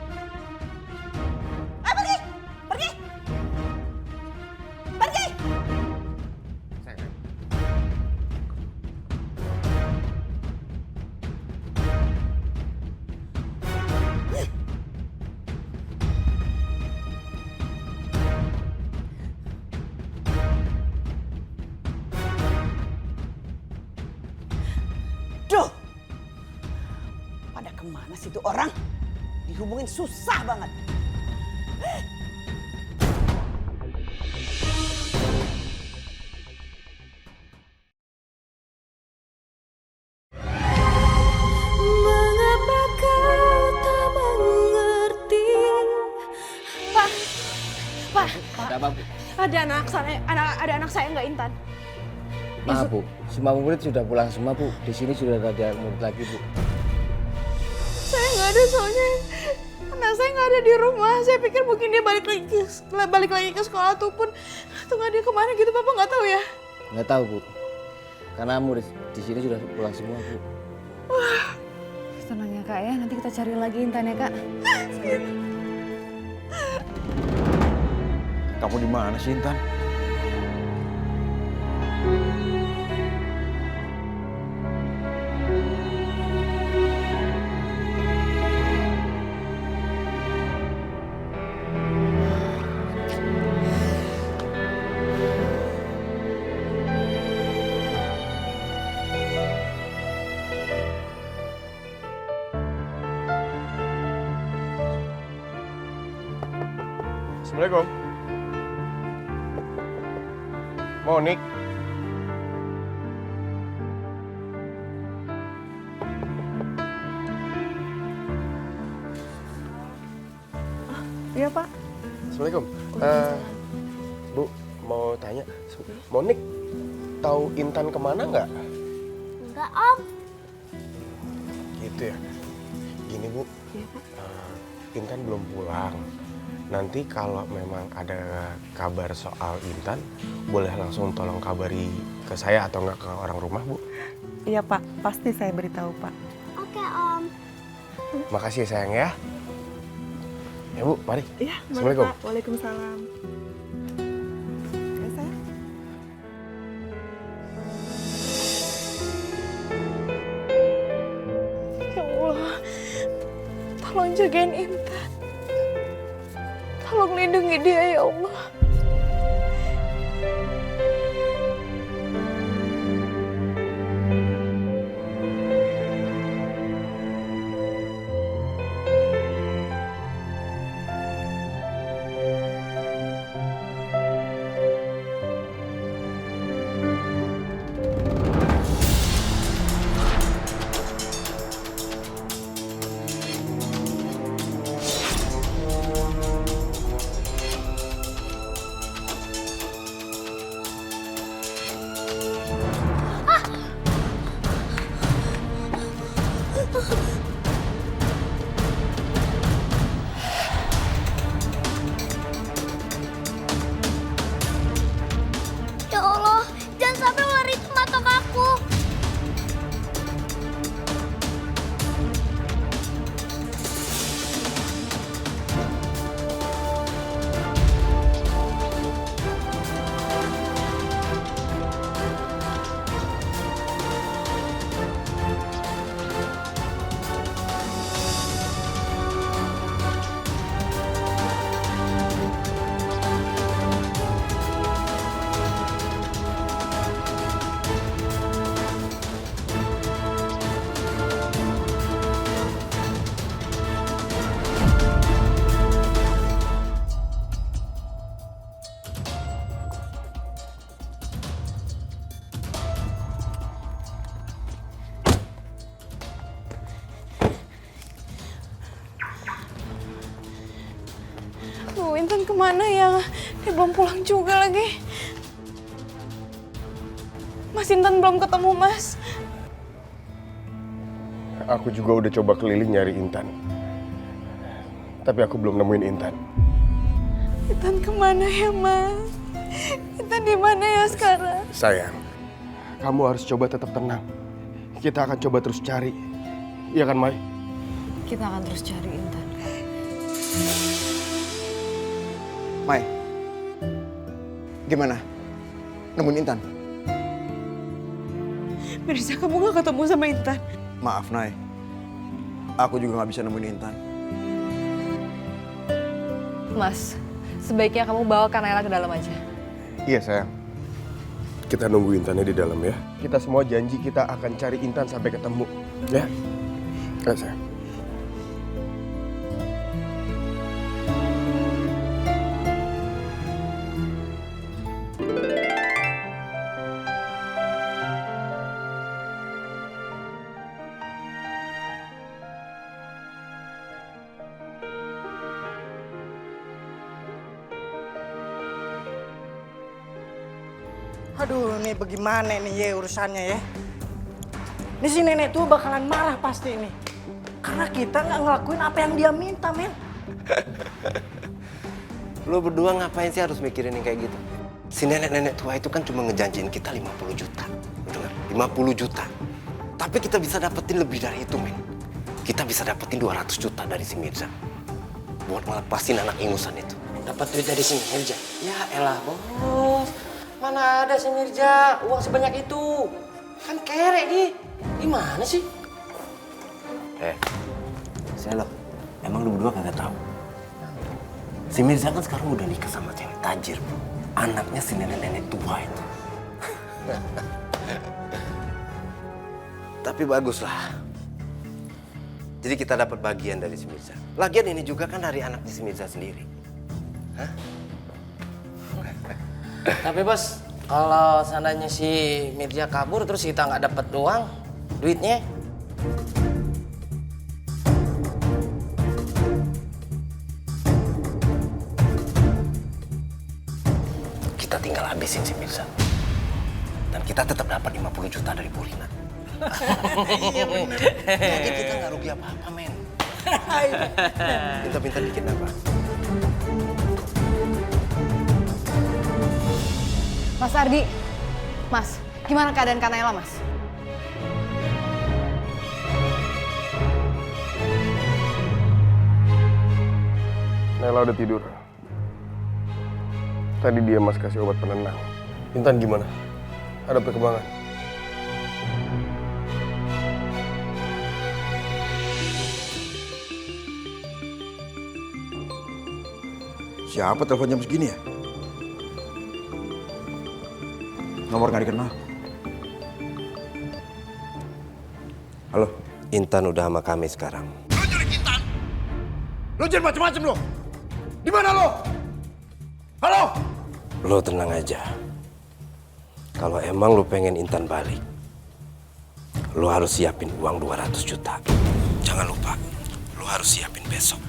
Ayo pergi! Pergi! Pergi! Duh! Pada kemana sih itu orang? Dihubungin susah banget. Mengapa kau tak mengerti? Pak, Ada apa, Bu? ada anak saya nggak Intan. Maaf, Bu. Semua murid sudah pulang semua, Bu. Di sini sudah ada murid lagi, Bu. Saya nggak ada soalnya anak saya nggak ada di rumah. Saya pikir mungkin dia balik lagi ke sekolah ataupun nggak dia kemana gitu. Bapak nggak tahu ya? Nggak tahu, Bu. Karena murid di sini sudah pulang semua, Bu. Tenang ya Kak ya, nanti kita cari lagi Intan ya Kak. Kamu di mana sih, Intan? Assalamualaikum. Monik. Iya Pak. Assalamualaikum. Bu, mau tanya, Monik tahu Intan kemana nggak? Enggak, Om. Gitu ya. Gini Bu, Intan belum pulang. Nanti kalau memang ada kabar soal Intan, boleh langsung tolong kabari ke saya atau nggak ke orang rumah, Bu? Iya Pak, pasti saya beritahu Pak. Oke, Om. Makasih ya sayang ya. Ya Bu, mari. Iya, Assalamualaikum. Pak. Waalaikumsalam. Ya, sayang. Ya Allah, tolong jagain Intan. Tolong lindungi dia ya Allah. kemana ya? Dia belum pulang juga lagi. Mas Intan belum ketemu, Mas. Aku juga udah coba keliling nyari Intan. Tapi aku belum nemuin Intan. Intan kemana ya, Mas? Intan di mana ya sekarang? Sayang, kamu harus coba tetap tenang. Kita akan coba terus cari. Iya kan, Mai? Kita akan terus cari Intan. Mai, gimana? Nemuin Intan? Mirza, kamu gak ketemu sama Intan? Maaf, Nay. Aku juga nggak bisa nemuin Intan. Mas, sebaiknya kamu bawa Nailah ke dalam aja. Iya, sayang. Kita nunggu Intannya di dalam ya. Kita semua janji kita akan cari Intan sampai ketemu. Ya? Ayo, sayang. Aduh, nih bagaimana nih ya urusannya ya? Ini si nenek tuh bakalan marah pasti nih. Karena kita nggak ngelakuin apa yang dia minta, men. Lo berdua ngapain sih harus mikirin yang kayak gitu? Si nenek-nenek tua itu kan cuma ngejanjiin kita 50 juta. Dengar, 50 juta. Tapi kita bisa dapetin lebih dari itu, men. Kita bisa dapetin 200 juta dari si Mirza. Buat ngelepasin anak ingusan itu. Dapat duit dari si Mirza? Ya elah, bos. Mana ada si Mirza uang sebanyak itu? Kan kere nih. Gimana sih? Saya loh, emang lu berdua kagak tahu? Si Mirza kan sekarang udah nikah sama cewek tajir, bro. Anaknya si nenek-nenek tua itu. Tapi baguslah. Jadi kita dapat bagian dari si Mirza. Lagian ini juga kan dari anaknya si Mirza sendiri. Hah? Tapi bos, kalau seandainya si Mirza kabur terus kita nggak dapat uang, duitnya? Kita tinggal habisin si Mirza. Dan kita tetap dapat 50 juta dari Bu Rina. Iya bener. Jadi kita nggak rugi apa-apa, men. Pintar-pintar dikit apa? Mas Ardi, Mas, gimana keadaan Nailah, Mas? Nailah udah tidur. Tadi dia Mas kasih obat penenang. Intan gimana? Ada perkembangan? Siapa telepon jam segini ya? Nomor nggak dikenal. Halo? Intan udah sama kami sekarang. Lo nyulik Intan? Lo jangan macem-macem lo! Di mana lo? Halo? Lo tenang aja. Kalau emang lo pengen Intan balik, lo harus siapin uang 200 juta. Jangan lupa, lo harus siapin besok.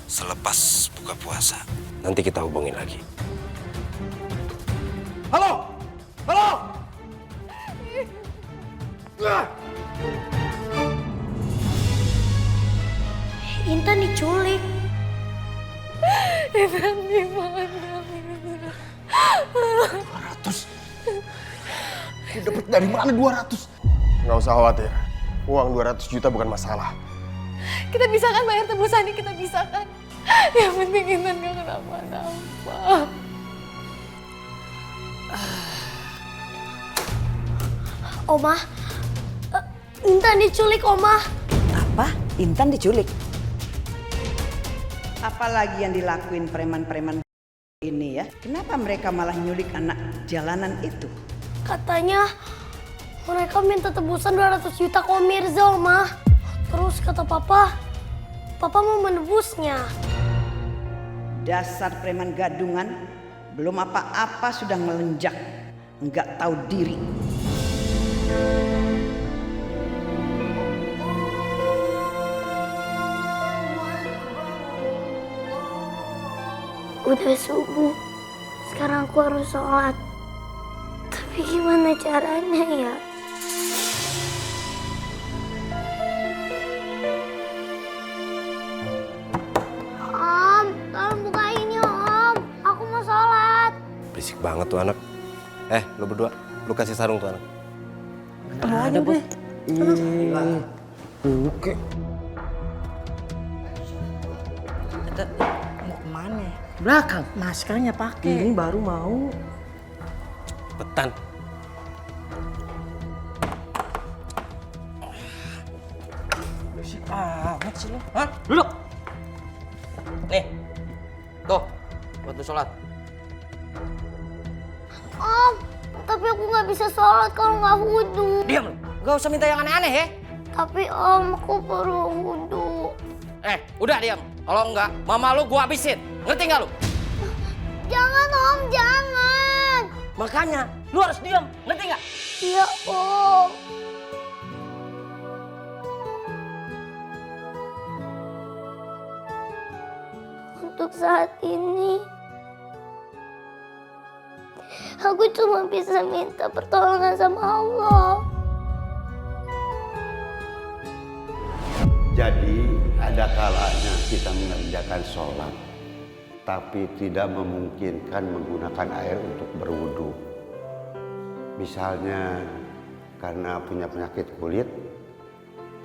Selepas buka puasa, nanti kita hubungin lagi. Halo? Halo? Intan diculik. Intan di mana? 200? Lo dapet dari mana 200? Nggak usah khawatir. Uang 200 juta bukan masalah. Kita bisa kan bayar tebusan ini, kita bisa kan? Yang penting Intan gak kenapa-napa. Oma, Intan diculik, Oma. Apa? Intan diculik? Apalagi yang dilakuin preman-preman ini ya? Kenapa mereka malah nyulik anak jalanan itu? Katanya mereka minta tebusan 200 juta ke Om Mirza, Oma. Terus kata Papa mau menebusnya. Dasar preman gadungan, belum apa-apa sudah melenjak, nggak tahu diri. Udah subuh, sekarang aku harus sholat. Tapi gimana caranya ya? Om, tolong bukain ya Om. Aku mau sholat. Berisik banget tuh anak. Lu berdua, lu kasih sarung tuh anak. Ada Bu. Oke. Mau kemana? Belakang. Maskernya pakai. Ini baru mau. Cepetan. Berisik amat sih lo. Hah? Duduk. Nih. Tuh, buat lu sholat. Om, tapi aku nggak bisa sholat kalau nggak wudhu. Diam lu. Gak usah minta yang aneh-aneh ya. Tapi Om, aku perlu wudhu. Udah diam. Kalau enggak, mama lu gua habisin. Ngerti nggak lu? Jangan Om, jangan. Makanya, lu harus diam. Ngerti nggak? Iya Om. Untuk saat ini, aku cuma bisa minta pertolongan sama Allah. Jadi ada kalanya kita mengerjakan sholat, tapi tidak memungkinkan menggunakan air untuk berwudu. Misalnya karena punya penyakit kulit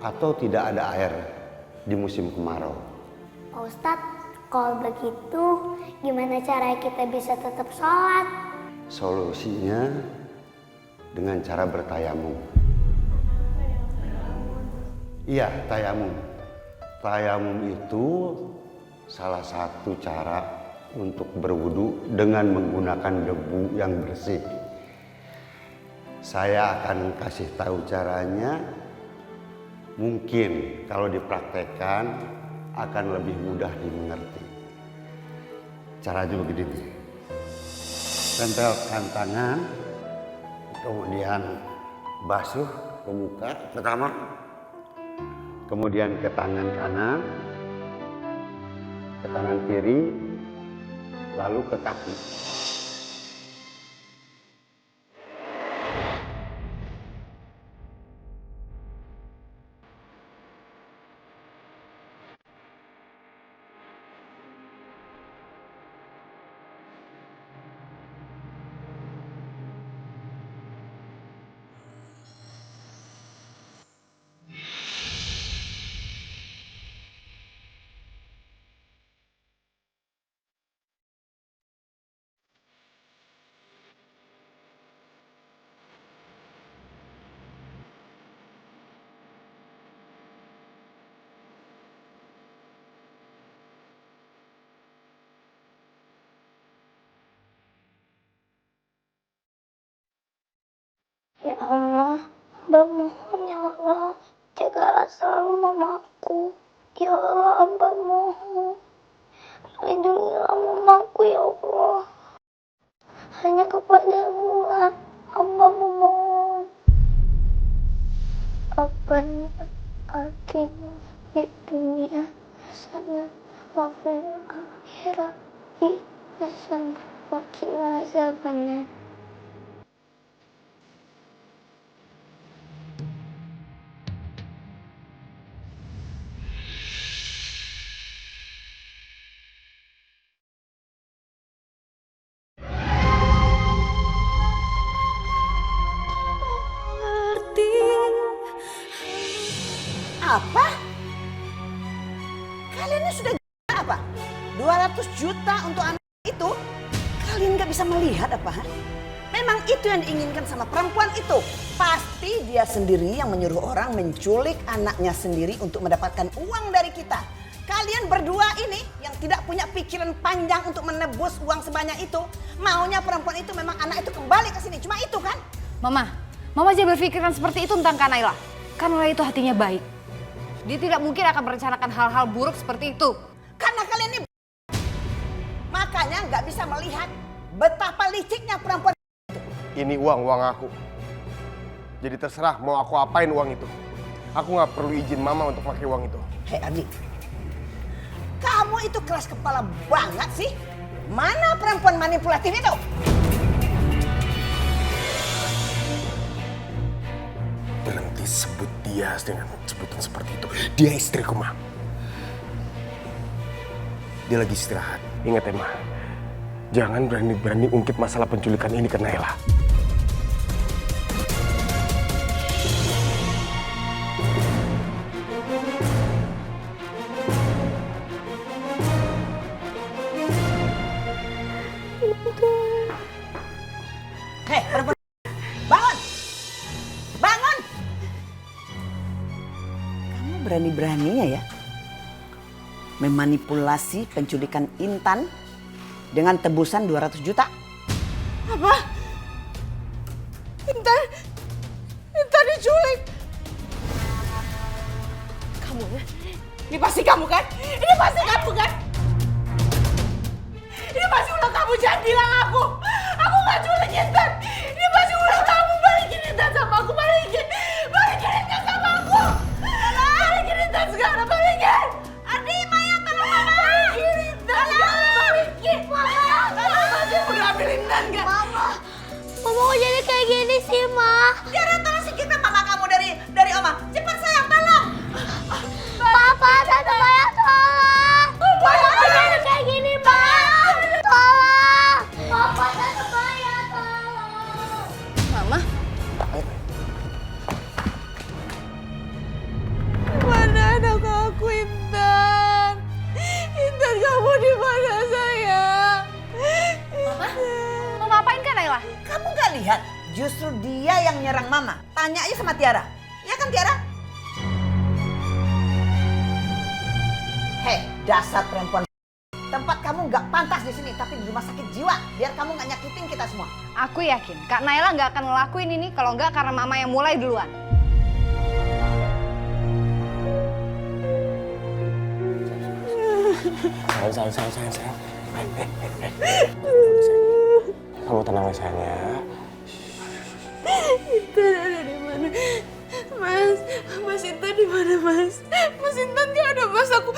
atau tidak ada air di musim kemarau. Pak Ustadz, kalau begitu gimana cara kita bisa tetap sholat? Solusinya dengan cara bertayamum. Iya, tayamum. Tayamum itu salah satu cara untuk berwudu dengan menggunakan debu yang bersih. Saya akan kasih tahu caranya. Mungkin kalau dipraktekkan akan lebih mudah dimengerti. Caranya begini nih. Tempelkan tangan, kemudian basuh ke muka pertama, kemudian ke tangan kanan, ke tangan kiri, lalu ke kaki. Ya Allah, Mbak mohon ya Allah, jagalah selalu mamaku. Ya Allah, Mbak mohon, lindungilah mamaku ya Allah. Hanya kepadamu lah, Mbak memohon. Rabbana atina fid dunya hasanah wa fil akhirati hasanah wa qina azabannar. Apa? Kalian sudah gila apa? 200 juta untuk anak itu? Kalian gak bisa melihat apa? Memang itu yang diinginkan sama perempuan itu. Pasti dia sendiri yang menyuruh orang menculik anaknya sendiri untuk mendapatkan uang dari kita. Kalian berdua ini yang tidak punya pikiran panjang untuk menebus uang sebanyak itu. Maunya perempuan itu memang anak itu kembali ke sini. Cuma itu kan? Mama jangan berpikiran seperti itu tentang Kak Naila. Kak Naila itu hatinya baik. Dia tidak mungkin akan merencanakan hal-hal buruk seperti itu. Karena kalian ini makanya nggak bisa melihat betapa liciknya perempuan itu. Ini uang aku. Jadi terserah mau aku apain uang itu. Aku nggak perlu izin mama untuk pakai uang itu. Hei Ardi, kamu itu keras kepala banget sih. Mana perempuan manipulatif itu? Berhenti sebut dia dengan sebutan seperti itu. Dia istriku, Ma. Dia lagi istirahat. Ingat ya, Ma. Jangan berani-berani ungkit masalah penculikan ini ke Naila. Hei, perempuan. Bangun! Bangun! Kamu berani-beraninya ya memanipulasi penculikan Intan dengan tebusan 200 juta. Apa? Intan diculik. Kamu ya? Ini pasti kamu kan? Ini pasti kamu kan? Ini pasti ulah kamu, jangan bilang aku. Aku gak culik Intan. Ini pasti ulah kamu. Balikin Intan sama aku, balikin. Balikin Intan sama aku. Balikin Intan sekarang, balikin. Ardi, Maya, tolong Mama. Balikin Intan sekarang, balikin. Mama pasti udah ambil Intan kan? Mama kok jadi kayak gini sih, Ma? Tiara, tolong singkirkan mama kamu dari Oma. Cepat sayang, tolong. Papa, Tante Maya, tolong. Mama kok jadi kayak gini, Ma? Tolong. Papa, Tante Maya, tolong. Mama, Mana anak aku, Intan? Intan, kamu di mana sayang? Mama, mau ngapain kan Naila? Kamu gak lihat? Justru dia yang nyerang mama. Tanya aja sama Tiara. Ya kan Tiara? Hei, dasar perempuan. Tempat kamu gak pantas di sini, tapi di rumah sakit jiwa. Biar kamu gak nyakitin kita semua. Aku yakin Kak Naila nggak akan ngelakuin ini kalau nggak karena Mama yang mulai duluan. Sayang. Kamu tenang ya, sayang ya. Intan ada di mana? Mas Intan di mana, Mas? Mas Intan gak ada, Mas. Aku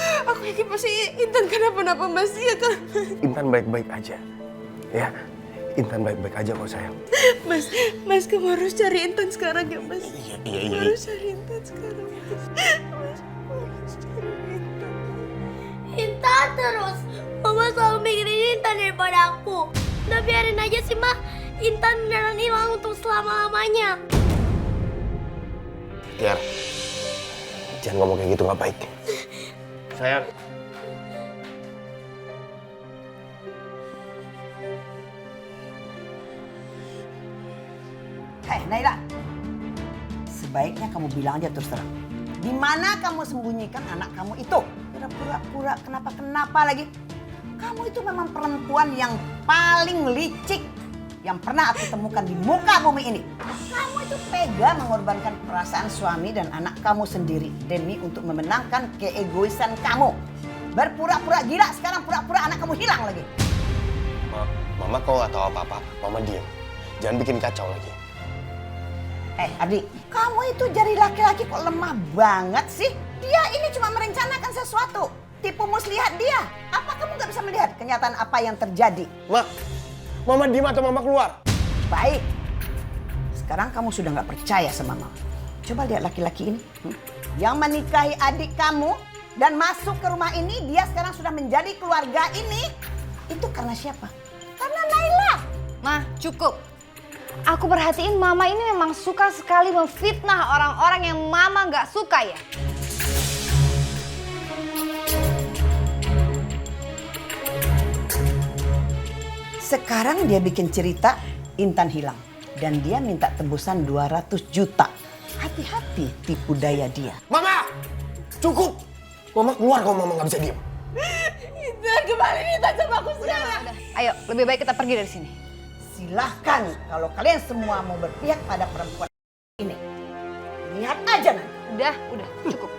yakin pasti Intan kenapa-napa, Mas. Iya kan? Intan baik-baik aja. Ya, Intan baik-baik aja kok, sayang. Mas kamu harus cari Intan sekarang ya, Mas. Iya. Harus cari Intan sekarang, Mas. Mas, harus cari Intan. Intan terus. Mama selalu mikirin Intan daripada aku. Udah biarin aja sih, Ma. Intan beneran hilang untuk selama-lamanya. Tiara, jangan ngomong kayak gitu, nggak baik. Sayang. Hei, Naila. Sebaiknya kamu bilang aja terus terang. Di mana kamu sembunyikan anak kamu itu? Udah pura-pura kenapa-kenapa lagi. Kamu itu memang perempuan yang paling licik yang pernah aku temukan di muka bumi ini. Kamu itu tega mengorbankan perasaan suami dan anak kamu sendiri demi untuk memenangkan keegoisan kamu. Berpura-pura gila, sekarang pura-pura anak kamu hilang lagi. Mama kok nggak tahu apa-apa. Mama diam. Jangan bikin kacau lagi. Ardi, kamu itu jadi laki-laki kok lemah banget sih? Dia ini cuma merencanakan sesuatu. Tipu muslihat dia. Apa kamu nggak bisa melihat kenyataan apa yang terjadi? Mama diam atau Mama keluar? Baik. Sekarang kamu sudah nggak percaya sama Mama. Coba lihat laki-laki ini. Yang menikahi adik kamu dan masuk ke rumah ini, dia sekarang sudah menjadi keluarga ini. Itu karena siapa? Karena Naila. Ma, cukup. Aku perhatiin Mama ini memang suka sekali memfitnah orang-orang yang Mama nggak suka ya. Sekarang dia bikin cerita Intan hilang. Dan dia minta tebusan 200 juta. Hati-hati tipu daya dia. Mama! Cukup! Mama keluar kalau Mama nggak bisa diam. Intan, kembali Intan sama aku sekarang. Ayo, lebih baik kita pergi dari sini. Silahkan kalau kalian semua mau berpihak pada perempuan ini. Lihat aja nanti. Udah, cukup.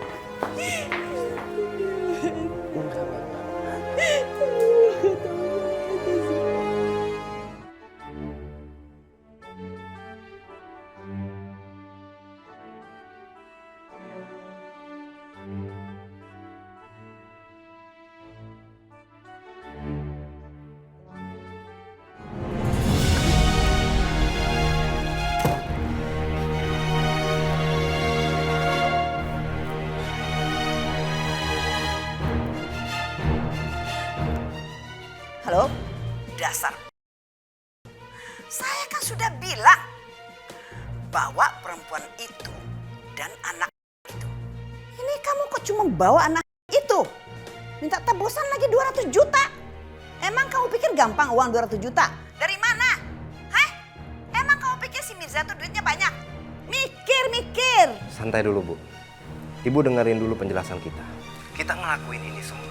Halo? Dasar. Saya kan sudah bilang bawa perempuan itu dan anak itu. Ini kamu kok cuma bawa anak itu? Minta tebusan lagi 200 juta. Emang kamu pikir gampang uang 200 juta? Dari mana? Hah? Emang kamu pikir si Mirza tuh duitnya banyak? Mikir. Santai dulu, Bu. Ibu dengerin dulu penjelasan kita. Kita ngelakuin ini semua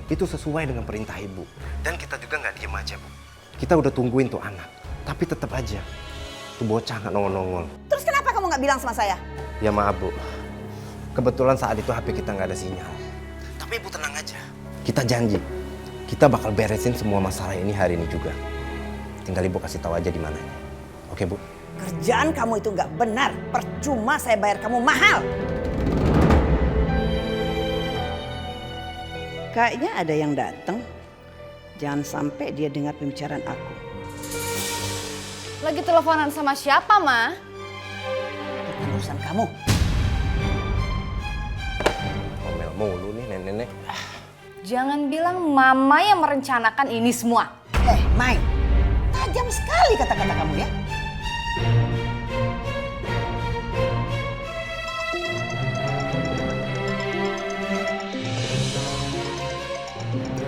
itu sesuai dengan perintah Ibu. Dan kita juga nggak diem aja, Bu. Kita udah tungguin tuh anak. Tapi tetap aja, tuh bocah nggak nongol-nongol. Terus kenapa kamu nggak bilang sama saya? Ya maaf, Bu. Kebetulan saat itu HP kita nggak ada sinyal. Tapi Ibu tenang aja. Kita janji, kita bakal beresin semua masalah ini hari ini juga. Tinggal Ibu kasih tahu aja di mana. Oke, Bu? Kerjaan kamu itu nggak benar. Percuma saya bayar kamu mahal. Kayaknya ada yang datang. Jangan sampai dia dengar pembicaraan aku. Lagi teleponan sama siapa, Ma? Bukan urusan kamu. Ngomel mulu nih nenek-nenek. Jangan bilang Mama yang merencanakan ini semua. Mai, tajam sekali kata-kata kamu ya.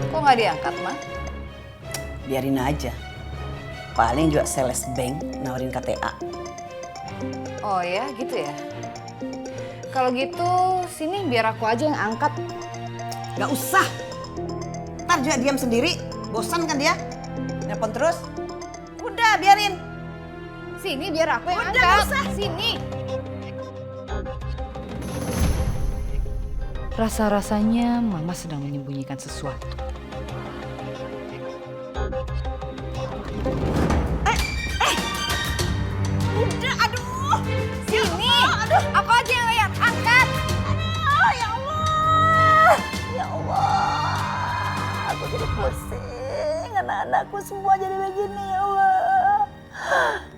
Kok nggak diangkat, Ma? Biarin aja. Paling juga sales bank nawarin KTA. Oh ya, gitu ya? Kalau gitu, sini biar aku aja yang angkat. Gak usah. Ntar juga diam sendiri. Bosan kan dia? Nelpon terus. Udah, biarin. Sini biar aku yang Udah, angkat. gak usah. Sini. Rasa-rasanya Mama sedang menyembunyikan sesuatu. Udah, aduh. Sini. Aku aja yang lihat. Angkat. Aduh, ya Allah. Ya Allah. Aku jadi pusing. Anak-anakku semua jadi begini, ya Allah.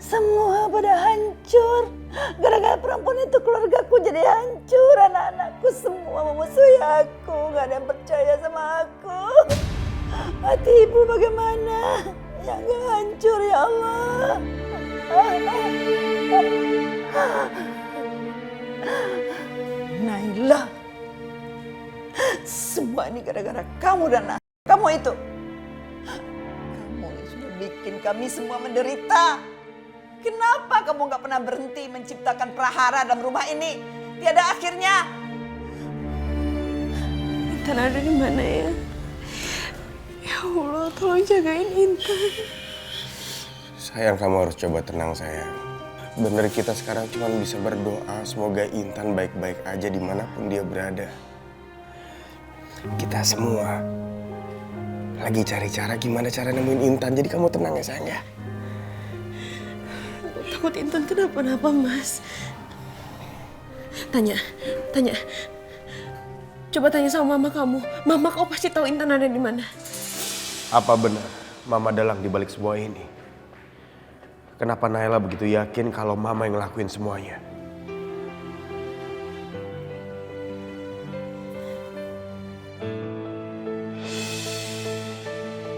Semua pada hancur. Gara-gara perempuan itu keluargaku jadi hancur. Anak-anakku semua memusuhi aku. Gak ada yang percaya sama aku. Hati ibu bagaimana? Ya gak hancur, ya Allah. Naila. Semua ini gara-gara kamu dan kamu itu. Kamu yang sudah bikin kami semua menderita. Kenapa kamu gak pernah berhenti menciptakan prahara dalam rumah ini? Tiada akhirnya. Intan ada di mana ya? Ya Allah, tolong jagain Intan. Sayang, kamu harus coba tenang, sayang. Bener, kita sekarang cuma bisa berdoa semoga Intan baik-baik aja dimanapun dia berada. Kita semua lagi cari cara gimana cara nemuin Intan. Jadi kamu tenang ya, sayang ya. Takut Intan kenapa-napa, Mas. Tanya. Coba tanya sama mama kamu. Mama kau pasti tahu Intan ada di mana. Apa benar Mama dalang di balik semua ini? Kenapa Naila begitu yakin kalau Mama yang ngelakuin semuanya?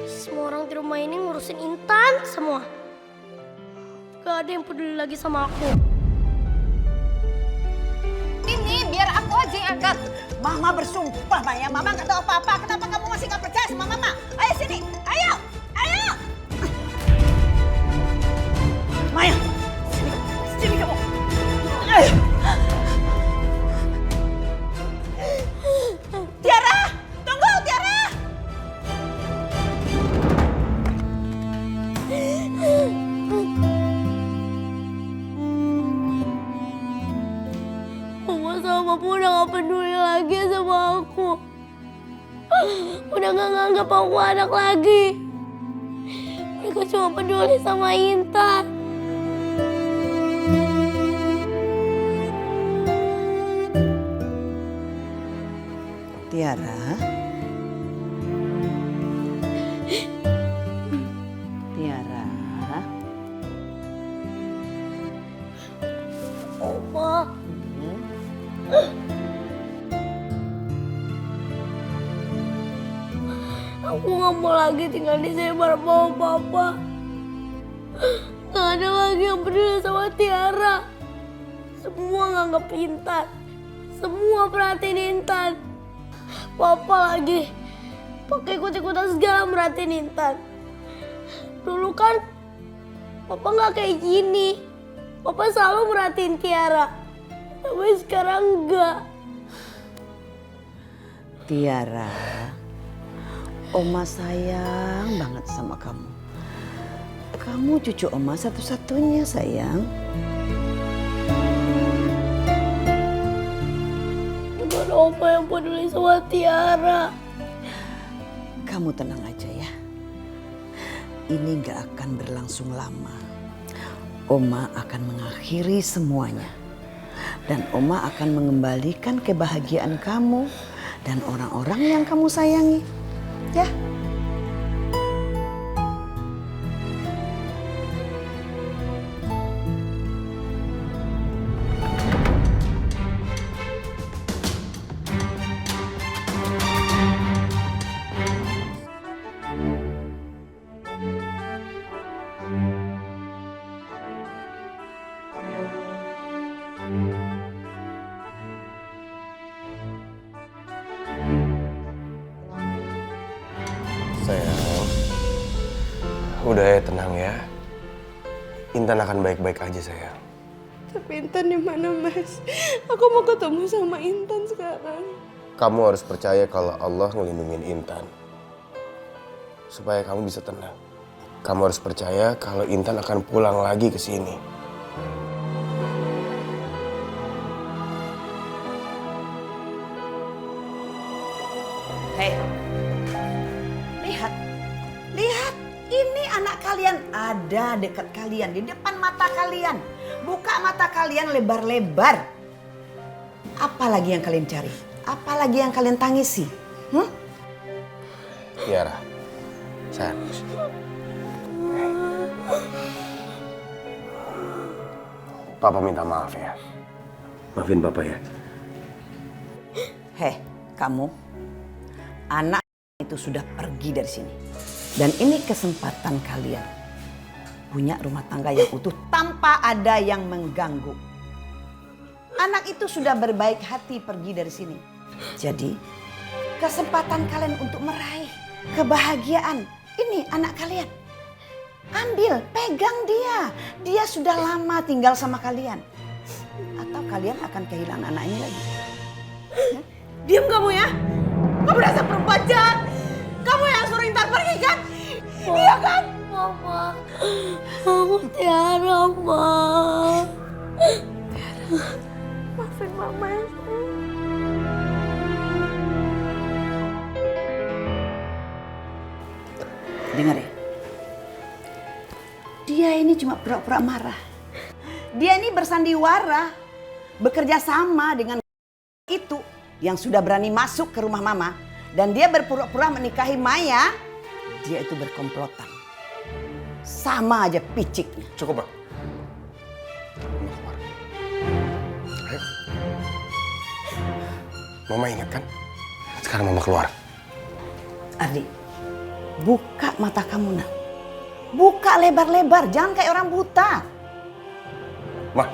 Semua orang di rumah ini ngurusin Intan semua. Gak ada yang peduli lagi sama aku. Ini biar aku aja yang angkat. Mama bersumpah, Maya. Mama gak tahu apa-apa. Kenapa kamu masih gak percaya sama Mama? Ayo sini. Ayo. Maya. Sini kamu. Ayo. Tiara. Tunggu, Tiara. Mama sama Papa udah gak peduli lagi sama aku. Udah gak nganggap aku anak lagi. Mereka cuma peduli sama Intan. Tiara. Tiara. Oma. Aku nggak mau lagi tinggal di sini bareng mama papa. Nggak ada lagi yang peduli sama Tiara. Semua nganggap Intan. Semua perhatiin Intan. Papa lagi pakai ikut-ikutan segala merhatiin Intan. Dulu kan Papa nggak kayak gini. Papa selalu merhatiin Tiara. Tapi sekarang enggak. Tiara, Oma sayang banget sama kamu. Kamu cucu Oma satu-satunya sayang. Bukan Oma yang peduli sama Tiara. Kamu tenang aja ya. Ini gak akan berlangsung lama. Oma akan mengakhiri semuanya. Dan Oma akan mengembalikan kebahagiaan kamu dan orang-orang yang kamu sayangi. Ya. Sayang, udah ya, tenang ya. Intan akan baik-baik aja sayang. Tapi Intan di mana, Mas? Aku mau ketemu sama Intan sekarang. Kamu harus percaya kalau Allah ngelindungin Intan. Supaya kamu bisa tenang. Kamu harus percaya kalau Intan akan pulang lagi ke sini. Hei, lihat, ini anak kalian ada dekat kalian, di depan mata kalian. Buka mata kalian lebar-lebar. Apa lagi yang kalian cari? Apa lagi yang kalian tangisi? Tiara, sayang. Papa minta maaf ya. Maafin Papa ya. Hei, kamu. Anak itu sudah pergi dari sini. Dan ini kesempatan kalian. Punya rumah tangga yang utuh tanpa ada yang mengganggu. Anak itu sudah berbaik hati pergi dari sini. Jadi, kesempatan kalian untuk meraih kebahagiaan. Ini anak kalian. Ambil, pegang dia. Dia sudah lama tinggal sama kalian. Atau kalian akan kehilangan anak ini lagi. Diam kamu ya. Kamu dasar perempuan jahat. Kamu yang suruh Intan pergi kan? Iya kan? Mama, aku Tiara, Ma. Maafin Mama ya. Dengar ya. Dia ini cuma pura-pura marah. Dia ini bersandiwara. Bekerja sama dengan itu yang sudah berani masuk ke rumah Mama. Dan dia berpura-pura menikahi Maya. Dia itu berkomplotan. Sama aja piciknya. Cukup, Bang. Ayo. Mama ingat kan? Sekarang Mama keluar. Ardi, buka mata kamu nak. Buka lebar-lebar, jangan kayak orang buta. Ma.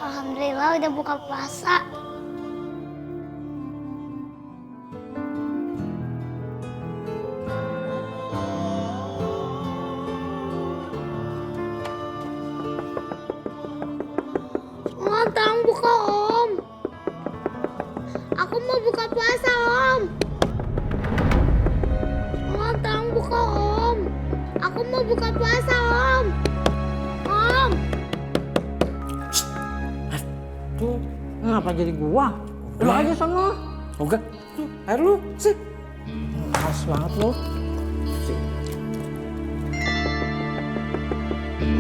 Alhamdulillah udah buka puasa. Om, tolong buka Om. Aku mau buka puasa Om. Om, tolong buka Om. Aku mau buka puasa Om. Om. Ngapa jadi gua? Lu aja sono. Oke. Air lu, sih. Males banget lu.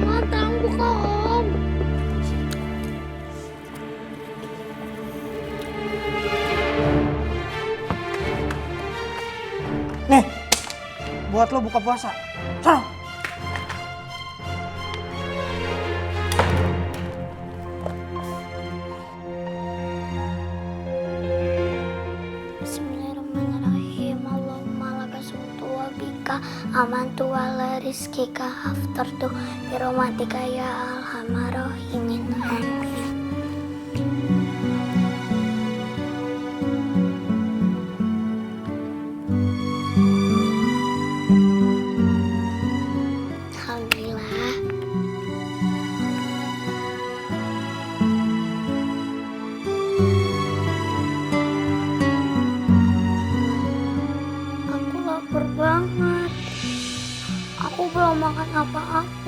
Om, tolong buka Om. Nih, buat lo buka puasa. Sana. Bismillahirrahmanirrahim. Allahumma laka sumtu wa bika amantu wa la rizkika aftartu birahmatika ya arhamar rahimin. Amin. Alhamdulillah. Aku lapar banget. Aku belum makan apa-apa.